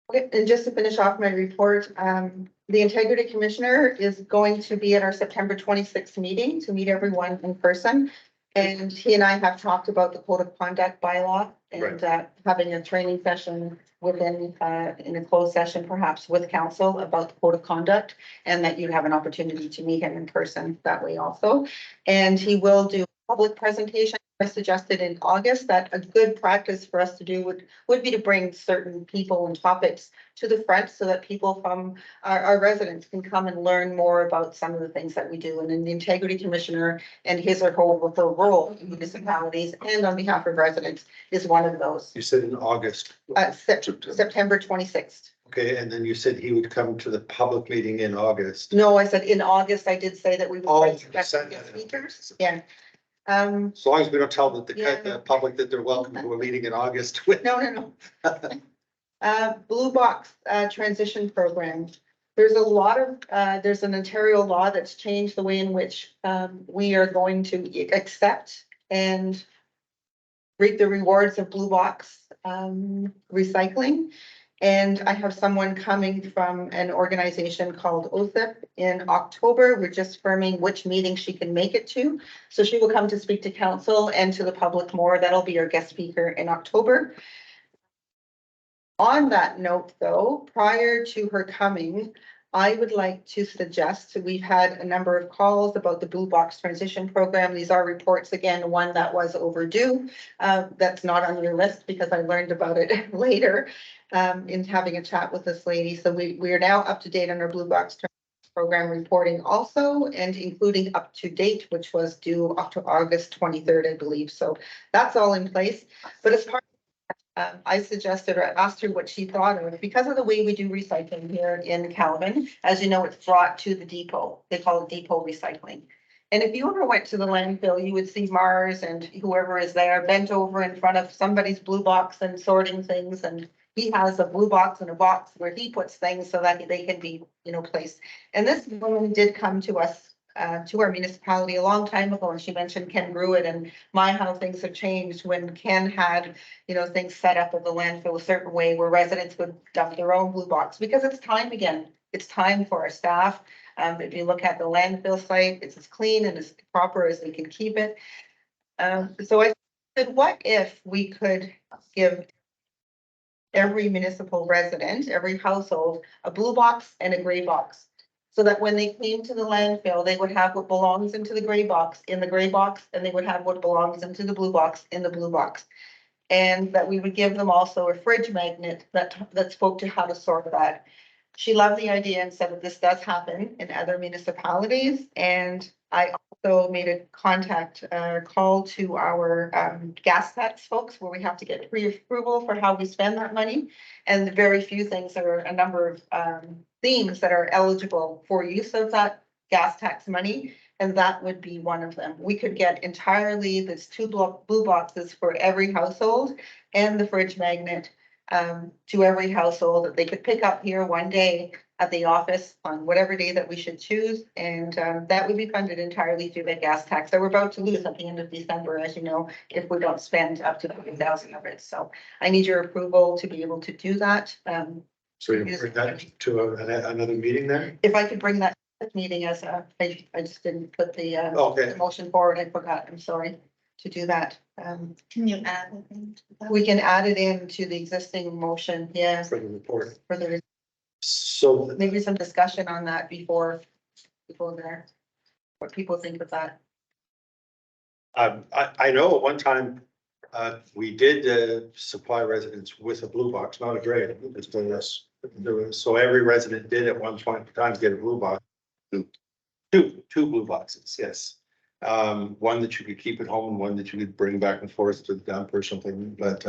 Okay, and just to finish off my report, the Integrity Commissioner is going to be at our September 26th meeting to meet everyone in person. And he and I have talked about the code of conduct bylaw and having a training session within in a closed session, perhaps with council, about the code of conduct, and that you have an opportunity to meet him in person that way also. And he will do a public presentation. I suggested in August that a good practice for us to do would be to bring certain people and topics to the front so that people from our residents can come and learn more about some of the things that we do. And then the Integrity Commissioner and his or her role in municipalities and on behalf of residents is one of those. You said in August. September 26th. Okay, and then you said he would come to the public meeting in August. No, I said in August. I did say that we would. Oh, bring you guest said that. speakers. Yeah. As long as we don't tell the Yeah. public that they're welcome to a meeting in August. No. Blue Box transition program. There's a lot of, there's an Ontario law that's changed the way in which we are going to accept and reap the rewards of Blue Box recycling. And I have someone coming from an organization called OSIP in October. We're just firming which meeting she can make it to. So she will come to speak to council and to the public more. That'll be our guest speaker in October. On that note, though, prior to her coming, I would like to suggest, we've had a number of calls about the Blue Box transition program. These are reports, again, one that was overdue. That's not on your list because I learned about it later in having a chat with this lady. So we are now up to date on our Blue Box program reporting also, and including up to date, which was due up to August 23rd, I believe. So that's all in place. But as part I suggested or asked her what she thought of it. Because of the way we do recycling here in Calvin, as you know, it's brought to the depot. They call it depot recycling. And if you ever went to the landfill, you would see Mars and whoever is there bent over in front of somebody's blue box and sorting things. And he has a blue box and a box where he puts things so that they can be, placed. And this woman did come to us to our municipality a long time ago, and she mentioned Ken Brewitt and how things have changed when Ken had, things set up at the landfill a certain way where residents would dump their own blue box, because it's time again. It's time for our staff. If you look at the landfill site, it's as clean and as proper as we can keep it. So I said, what if we could give every municipal resident, every household, a blue box and a gray box? So that when they came to the landfill, they would have what belongs into the gray box in the gray box, and they would have what belongs into the blue box in the blue box. And that we would give them also a fridge magnet that spoke to how to sort that. She loved the idea and said that this does happen in other municipalities. And I also made a call to our gas tax folks, where we have to get pre-approval for how we spend that money. And very few things, there are a number of themes that are eligible for use of that gas tax money. And that would be one of them. We could get entirely this two blue boxes for every household, and the fridge magnet to every household that they could pick up here one day at the office on whatever day that we should choose. And that would be funded entirely through the gas tax that we're about to lose at the end of December, as you know, if we don't spend up to 50,000 of it. So I need your approval to be able to do that. So you bring that to another meeting then? If I could bring that meeting as I just didn't put the Okay. the motion forward. I forgot. I'm sorry to do that. Can you add it into that? We can add it into the existing motion. Yeah, For the report. for the, So maybe some discussion on that before people there. What people think of that. I know at one time, we did supply residents with a blue box, not a gray. It's been this. So every resident did at one point in time get a blue box. Two blue boxes, yes. One that you could keep at home and one that you could bring back and forth to the dump or something. But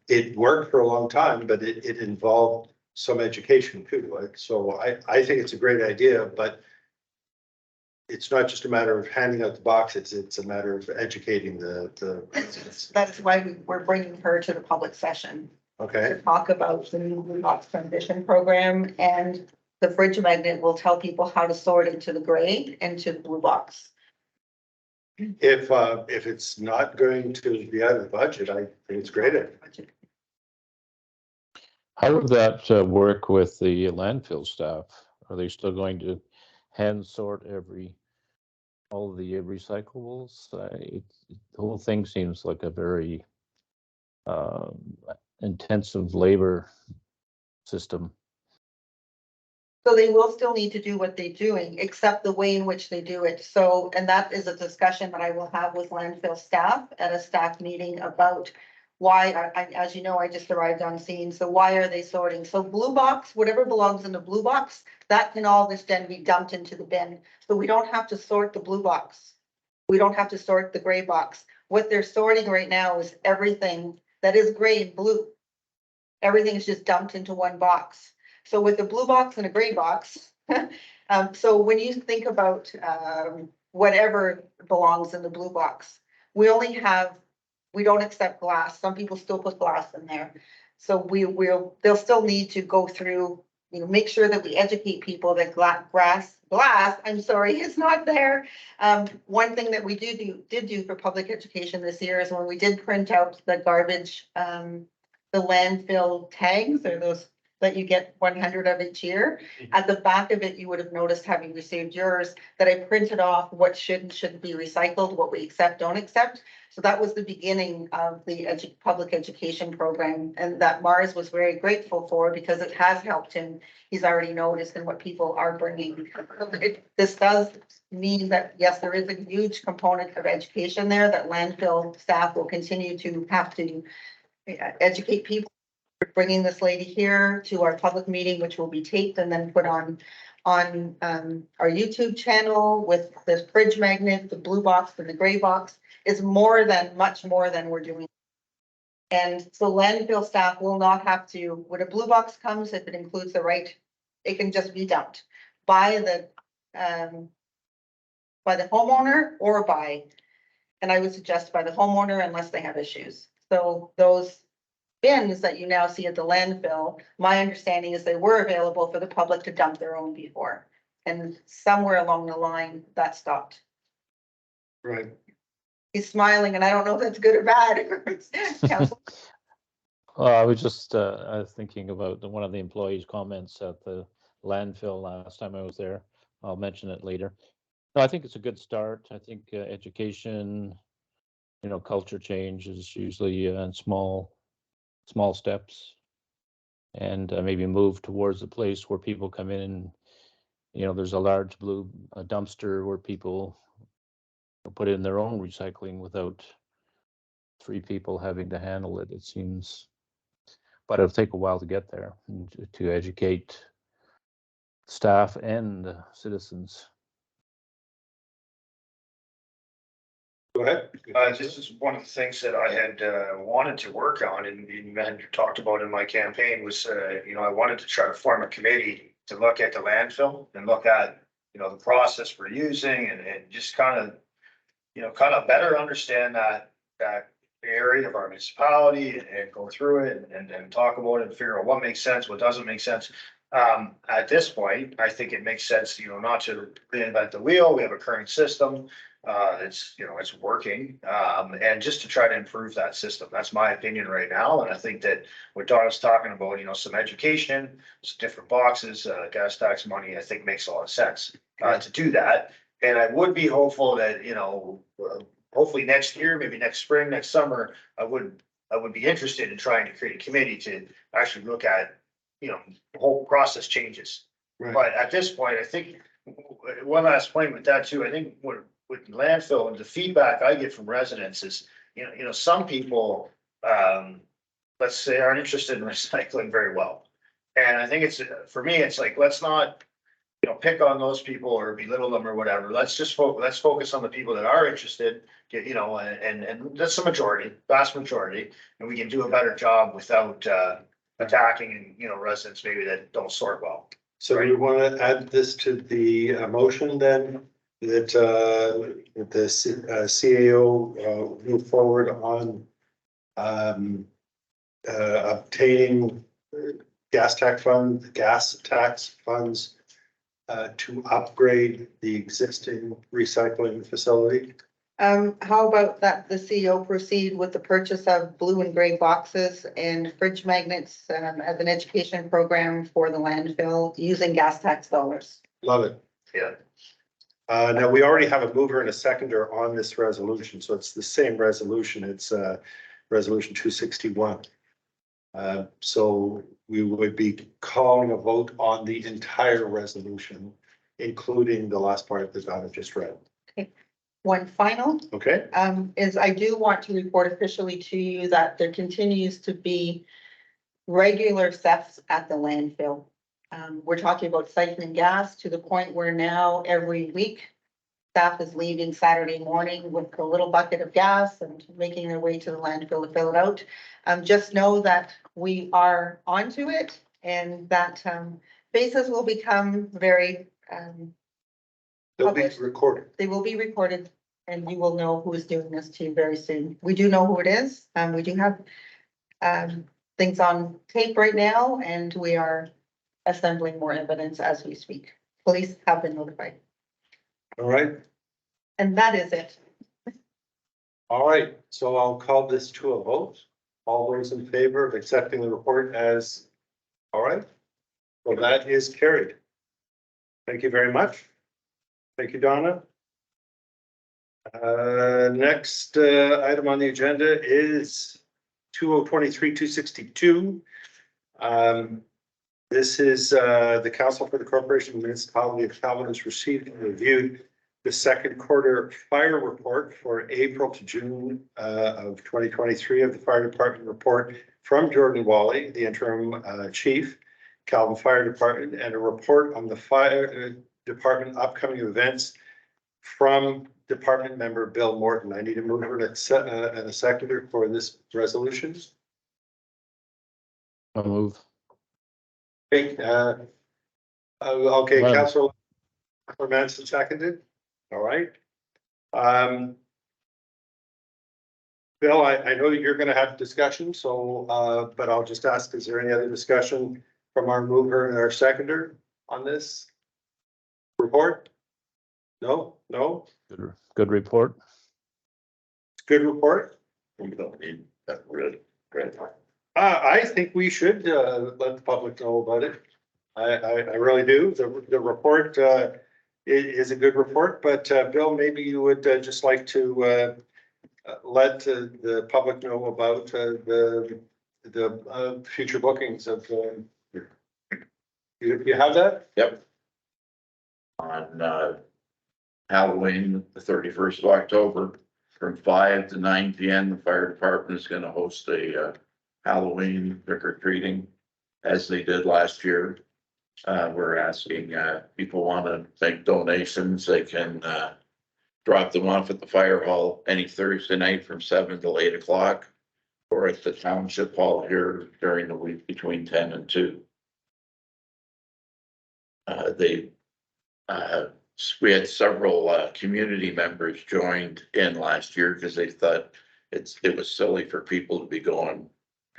it worked for a long time, but it involved some education too. Like, so I think it's a great idea, but it's not just a matter of handing out the boxes, it's a matter of educating the residents. That's why we're bringing her to the public session Okay, to talk about the new blue box transition program, and the fridge magnet will tell people how to sort into the gray and to the blue box. if it's not going to be out of the budget, I think it's great. How would that work with the landfill staff? Are they still going to hand sort all the recyclables? The whole thing seems like a very intensive labor system. So they will still need to do what they're doing, except the way in which they do it. So, and that is a discussion that I will have with landfill staff at a staff meeting about why, as you know, I just arrived on scene. So why are they sorting? So blue box, whatever belongs in the blue box, that can all just then be dumped into the bin. So we don't have to sort the blue box. We don't have to sort the gray box. What they're sorting right now is everything that is gray and blue. Everything is just dumped into one box. So with a blue box and a gray box, so when you think about whatever belongs in the blue box, we don't accept glass. Some people still put glass in there. So they'll still need to go through, make sure that we educate people that glass, I'm sorry, is not there. One thing that we did do for public education this year is when we did print out the garbage, the landfill tags, or those that you get 100 of each year. At the back of it, you would have noticed, having received yours, that I printed off what should and shouldn't be recycled, what we accept, don't accept. So that was the beginning of the public education program, and that Mars was very grateful for, because it has helped him. He's already noticed in what people are bringing. This does mean that, yes, there is a huge component of education there that landfill staff will continue to have to educate people. Bringing this lady here to our public meeting, which will be taped and then put on our YouTube channel with this fridge magnet, the blue box and the gray box, is much more than we're doing. And so landfill staff will not have to, when a blue box comes, if it includes the right, it can just be dumped by the homeowner or and I would suggest by the homeowner unless they have issues. So those bins that you now see at the landfill, my understanding is they were available for the public to dump their own before. And somewhere along the line, that stopped. Right. He's smiling and I don't know if that's good or bad. Council, Well, I was just thinking about one of the employees' comments at the landfill last time I was there. I'll mention it later. No, I think it's a good start. I think education, culture change is usually in small steps, and maybe move towards a place where people come in and, there's a large blue dumpster where people put in their own recycling without 3 people having to handle it. It seems, but it'll take a while to get there and to educate staff and citizens. Go ahead. This is one of the things that I had wanted to work on and had talked about in my campaign was, I wanted to try to form a committee to look at the landfill and look at, the process we're using and just kind of better understand that area of our municipality and go through it and talk about it and figure out what makes sense, what doesn't make sense. At this point, I think it makes sense, not to reinvent the wheel. We have a current system. It's working, and just to try to improve that system. That's my opinion right now. And I think that what Donna's talking about, some education, some different boxes, gas tax money, I think makes a lot of sense, to do that. And I would be hopeful that, hopefully next year, maybe next spring, next summer, I would be interested in trying to create a committee to actually look at, the whole process changes. Right. But at this point, I think one last point with that too, I think with landfill and the feedback I get from residents is, some people, let's say, aren't interested in recycling very well. And I think for me, it's like, let's not, pick on those people or belittle them or whatever. Let's focus on the people that are interested, and that's the majority, vast majority. And we can do a better job without, attacking, residents maybe that don't sort well. So we want to add this to the motion then, that the CAO move forward on obtaining gas tax funds to upgrade the existing recycling facility. how about that the CEO proceed with the purchase of blue and gray boxes and fridge magnets as an education program for the landfill using gas tax dollars? Love it. Yeah. Now, we already have a mover and a seconder on this resolution, so it's the same resolution. It's resolution 261. So we would be calling a vote on the entire resolution, including the last part that Donna just read. One final Okay, is I do want to report officially to you that there continues to be regular thefts at the landfill. We're talking about siphoning gas to the point where now every week staff is leaving Saturday morning with a little bucket of gas and making their way to the landfill to fill it out. Just know that we are onto it and that faces will become very they'll be published. recorded. They will be recorded and you will know who is doing this to you very soon. We do know who it is. We do have things on tape right now and we are assembling more evidence as we speak. Police have been notified. All right, And that is it. all right. So I'll call this to a vote. All those in favor of accepting the report as, all right. Well, that is carried. Thank you very much. Thank you, Donna. Next item on the agenda is 2023-262. This is the Council for the Corporation of Municipality of Calvin has received and reviewed the second quarter fire report for April to June of 2023 of the Fire Department report from Jordan Wally, the interim chief, Calvin Fire Department, and a report on the fire department upcoming events from department member Bill Morton. I need a mover and a seconder for this resolution. I'll move. Okay, okay, Well- Councilor Manson seconded. All right. Bill, I know that you're going to have discussion, so but I'll just ask, is there any other discussion from our mover and our seconder on this? report? No, no, Good report. it's a good report. We don't need that really, right? I think we should, let the public know about it. I really do. The report, is a good report, but, Bill, maybe you would, just like to, let the public know about, the future bookings of, you have that? Yep. On, Halloween, the 31st of October, from 5 to 9 PM, the fire department is gonna host a, Halloween trick or treating as they did last year. We're asking, people want to make donations, they can, drop them off at the fire hall any Thursday night from 7 till 8 o'clock. Or at the township hall here during the week between 10 and 2. Uh, we had several, community members joined in last year because they thought it was silly for people to be going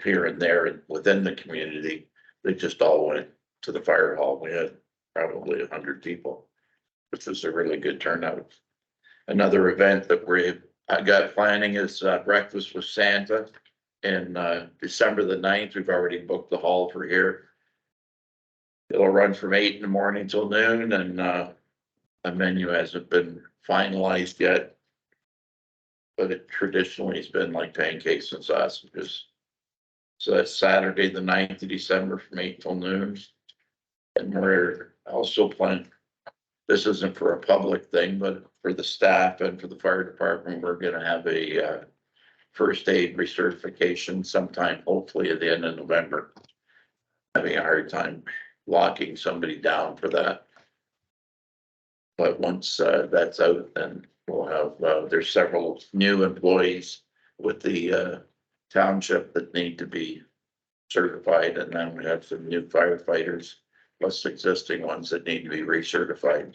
here and there and within the community. They just all went to the fire hall. We had probably 100 people, which was a really good turnout. Another event that I got planning is, breakfast with Santa. In, December the 9th, we've already booked the hall for here. It'll run from 8 in the morning till noon, and, the menu hasn't been finalized yet. But it traditionally has been like pancakes and sausages. So that's Saturday, the 9th of December from 8 till noon. And we're also planning, this isn't for a public thing, but for the staff and for the fire department, we're gonna have a, first aid recertification sometime, hopefully at the end of November. Having a hard time locking somebody down for that. But once, that's out, then we'll have, there's several new employees with the, township that need to be certified, and then we have some new firefighters, plus existing ones that need to be recertified.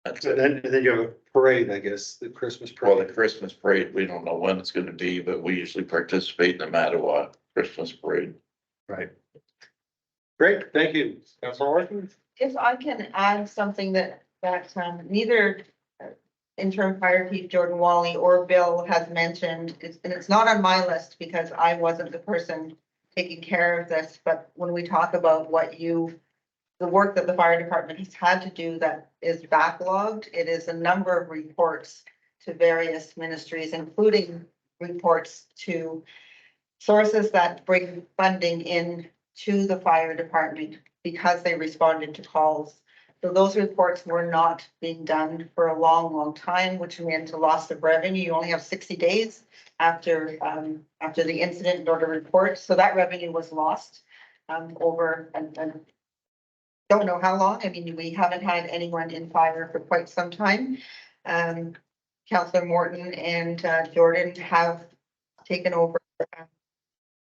That's it. And then you have a parade, I guess, the Christmas Well, parade. the Christmas parade, we don't know when it's gonna be, but we usually participate in the Mattawa Christmas parade. Right. Great, thank you. Councilor Orton? If I can add something that, neither interim fire chief Jordan Wally or Bill has mentioned, and it's not on my list because I wasn't the person taking care of this, but when we talk about the work that the fire department has had to do that is backlogged, it is a number of reports to various ministries, including reports to sources that bring funding in to the fire department because they responded to calls. So those reports were not being done for a long, long time, which meant a loss of revenue. You only have 60 days after the incident in order to report. So that revenue was lost over and don't know how long. I mean, we haven't had anyone in fire for quite some time. Councillor Morton and Jordan have taken over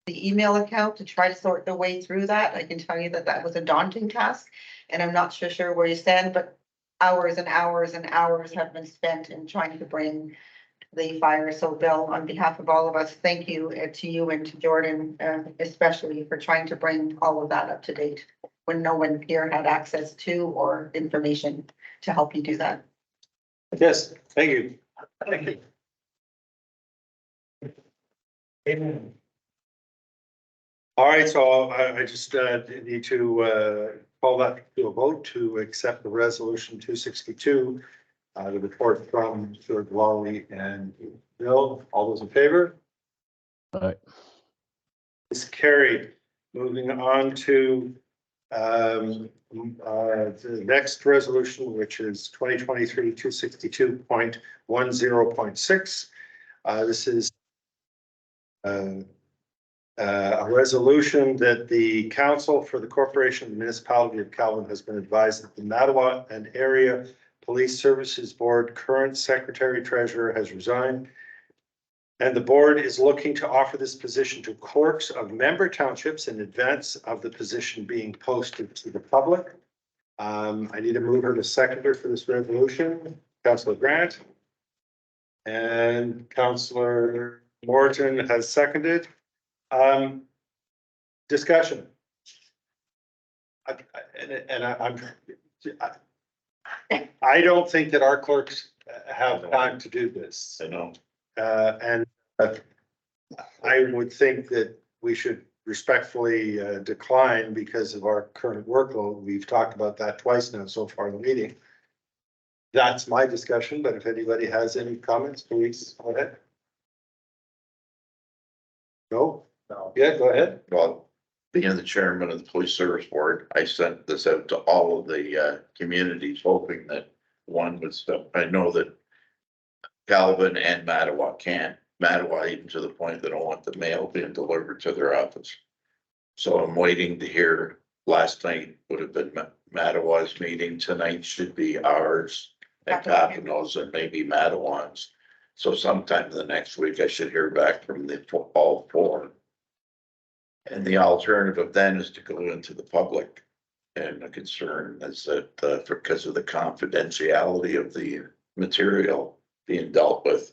the email account to try to sort their way through that. I can tell you that that was a daunting task, and I'm not so sure where you stand, but hours and hours and hours have been spent in trying to bring the fire. So Bill, on behalf of all of us, thank you to you and to Jordan, especially for trying to bring all of that up to date when no one here had access to or information to help you do that. Yes, thank you. Thank you. Amen. All right, so I just need to call that to a vote to accept the resolution 262. The report from George Wally and Bill. All those in favor? Aye. It's carried. Moving on to the next resolution, which is 2023-262.10.6. This is a resolution that the Council for the Corporation of the Municipality of Calvin has been advised that the Mattawa and Area Police Services Board current Secretary Treasurer has resigned. And the board is looking to offer this position to clerks of member townships in advance of the position being posted to the public. I need a mover to seconder for this resolution. Councillor Grant. And Councillor Morton has seconded. Discussion. I don't think that our clerks have time to do this. I know. And I would think that we should respectfully decline because of our current workload. We've talked about that twice now so far in the meeting. That's my discussion, but if anybody has any comments, please go ahead. No? No. Yeah, go ahead. Well, being the chairman of the police service board, I sent this out to all of the communities, hoping that one would step. I know that Calvin and Mattawa can't. Mattawa even to the point they don't want the mail being delivered to their office. So I'm waiting to hear. Last night would have been Mattawa's meeting. Tonight should be ours and Papineau's and maybe Mattawa's. So sometime the next week I should hear back from all four. And the alternative then is to go into the public. And the concern is that because of the confidentiality of the material being dealt with,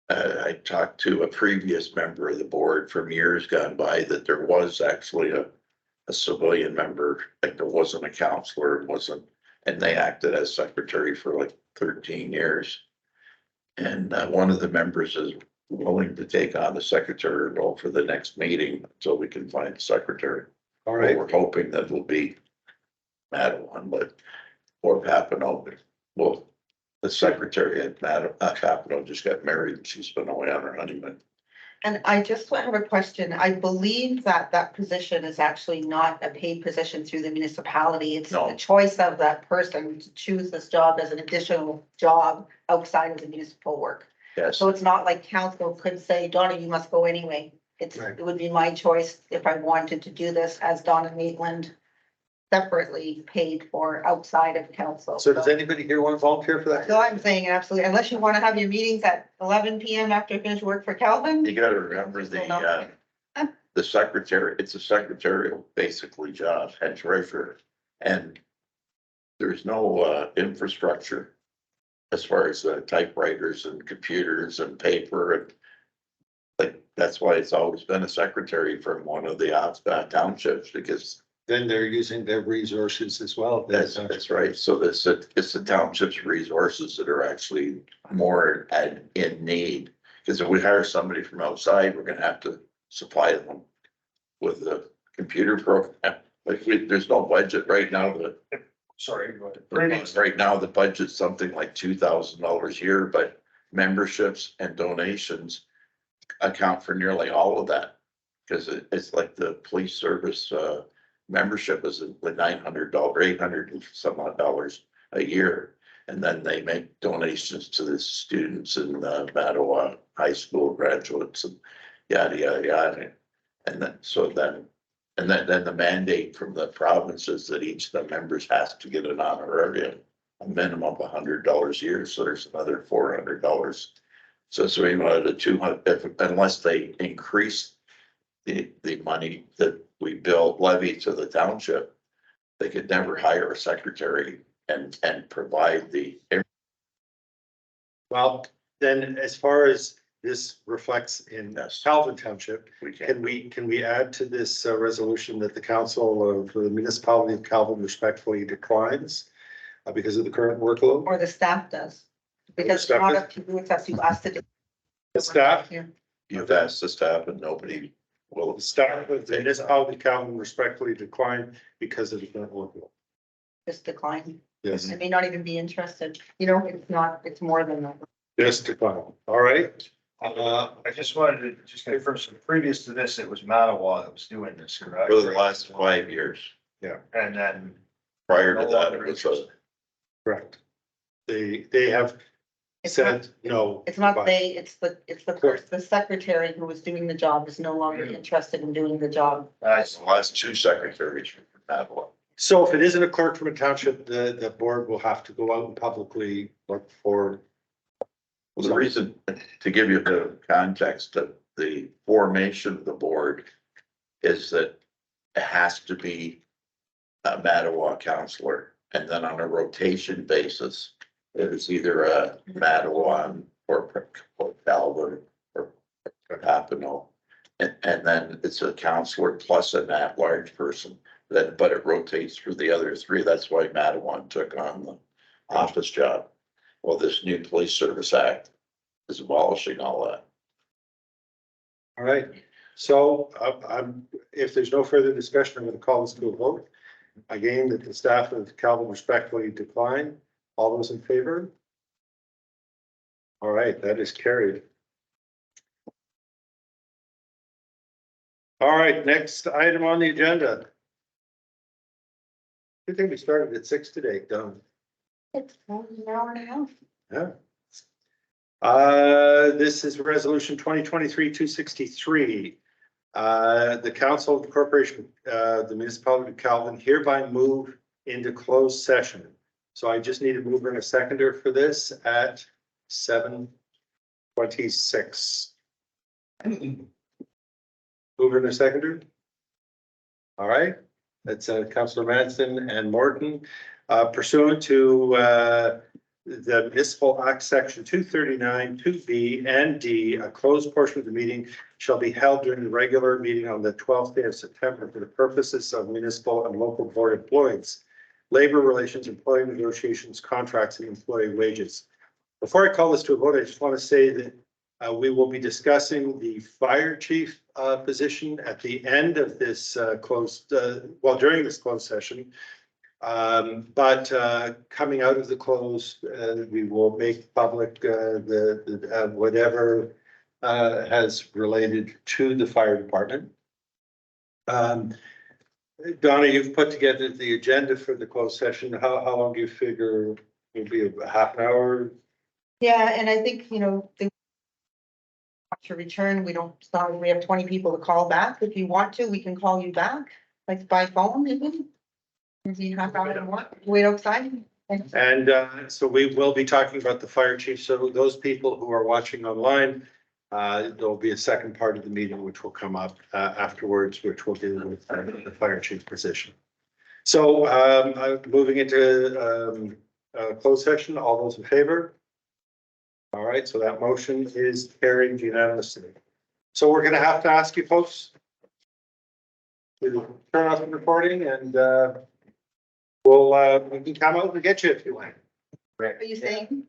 I talked to a previous member of the board from years gone by that there was actually a civilian member, like there wasn't a counselor, it wasn't, and they acted as secretary for like 13 years. And one of the members is willing to take on the secretary role for the next meeting until we can find a secretary. All right. We're hoping that will be Madeline, but, or Papineau, but well, the secretary at Papineau just got married and she's been away on her honeymoon. And I just have a question. I believe that that position is actually not a paid position through the municipality. It's No. the choice of that person to choose this job as an additional job outside of the municipal work. Yes, So it's not like council could say, Donna, you must go anyway. Right. It would be my choice if I wanted to do this as Donna Maitland, separately paid for outside of council. So does anybody here want to volunteer for that? So I'm saying absolutely, unless you want to have your meetings at 11 PM after you finish work for Calvin. you gotta remember the secretary, it's a secretarial basically job, head treasurer. And there's no infrastructure as far as typewriters and computers and paper and like, that's why it's always been a secretary from one of the townships, because Then they're using their resources as well. that's right. So this, it's the township's resources that are actually more in need. Because if we hire somebody from outside, we're gonna have to supply them with a computer program. Like there's no budget right now. Sorry, go ahead. Right now, the budget's something like $2,000 a year, but memberships and donations account for nearly all of that. Because it's like the police service membership is like $900, $800 and some odd dollars a year. And then they make donations to the students in Mattawa High School graduates and yada, yada, yada. And then, then the mandate from the province is that each of the members has to get an honorarium, a minimum of $100 a year. So there's another $400. So we wanted a 200, unless they increase the money that we levy to the township, they could never hire a secretary and provide the. Well, then as far as this reflects in Yes. Calvin Township, We can we add to this resolution that the council of the municipality of Calvin respectfully declines because of the current workload? Or the staff does, because it's not up to you, it's up to us to do. The staff, Here. You've asked the staff and nobody will. the staff of the municipality of Calvin respectfully decline because of the current workload. Just decline. Yes. I may not even be interested, you know, it's not, it's more than that. Just decline. All right. I just wanted to just confirm, so previous to this, it was Mattawa that was doing this, correct? For the last 5 years. And then. Prior to that, it was Correct. They have It's said no. It's not But they, it's the secretary who was doing the job is no longer interested in doing the job. the last 2 secretaries from Mattawa. So if it isn't a clerk from a township, the board will have to go out and publicly look for. Well, the reason, to give you a bit of context, of the formation of the board is that it has to be a Mattawa counselor. And then on a rotation basis, it is either a Mattawa or Calvin or Papineau. And then it's a counselor plus an at-large person, then, but it rotates through the other three. That's why Madawan took on the office job. Well, this new Police Service Act is abolishing all that. All right, so if there's no further discussion, I'm going to call this to a vote. Again, that the staff of Calvin respectfully decline. All those in favor? All right, that is carried. All right, next item on the agenda. Good thing we started at 6 today, done. It's an hour and a half. Yeah. This is resolution 2023-263. The council of the corporation, the municipality of Calvin hereby move into closed session. So I just need a mover and a seconder for this at 7:26. Mover and a seconder. All right, that's Councillor Manson and Morton. Pursuant to the Municipal Act, Section 239, 2B and D, a closed portion of the meeting shall be held during the regular meeting on the 12th day of September for the purposes of municipal and local board employees, labor relations, employee negotiations, contracts, and employee wages. Before I call this to a vote, I just want to say that we will be discussing the fire chief position at the end of this during this closed session. But coming out of the close, we will make public whatever has related to the fire department. Donna, you've put together the agenda for the closed session. How long do you figure will be? A half an hour? Yeah, and I think, to return, we have 20 people to call back. If you want to, we can call you back, like by phone, maybe. If you have to wait outside. And so we will be talking about the fire chief. So those people who are watching online, there'll be a second part of the meeting which will come up afterwards, which will deal with the fire chief position. So moving into closed session, all those in favor? All right, so that motion is carried unanimously. So we're going to have to ask you folks to turn off the recording and we can come out and get you if you want. Are you staying?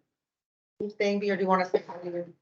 You staying, or do you want us to call you?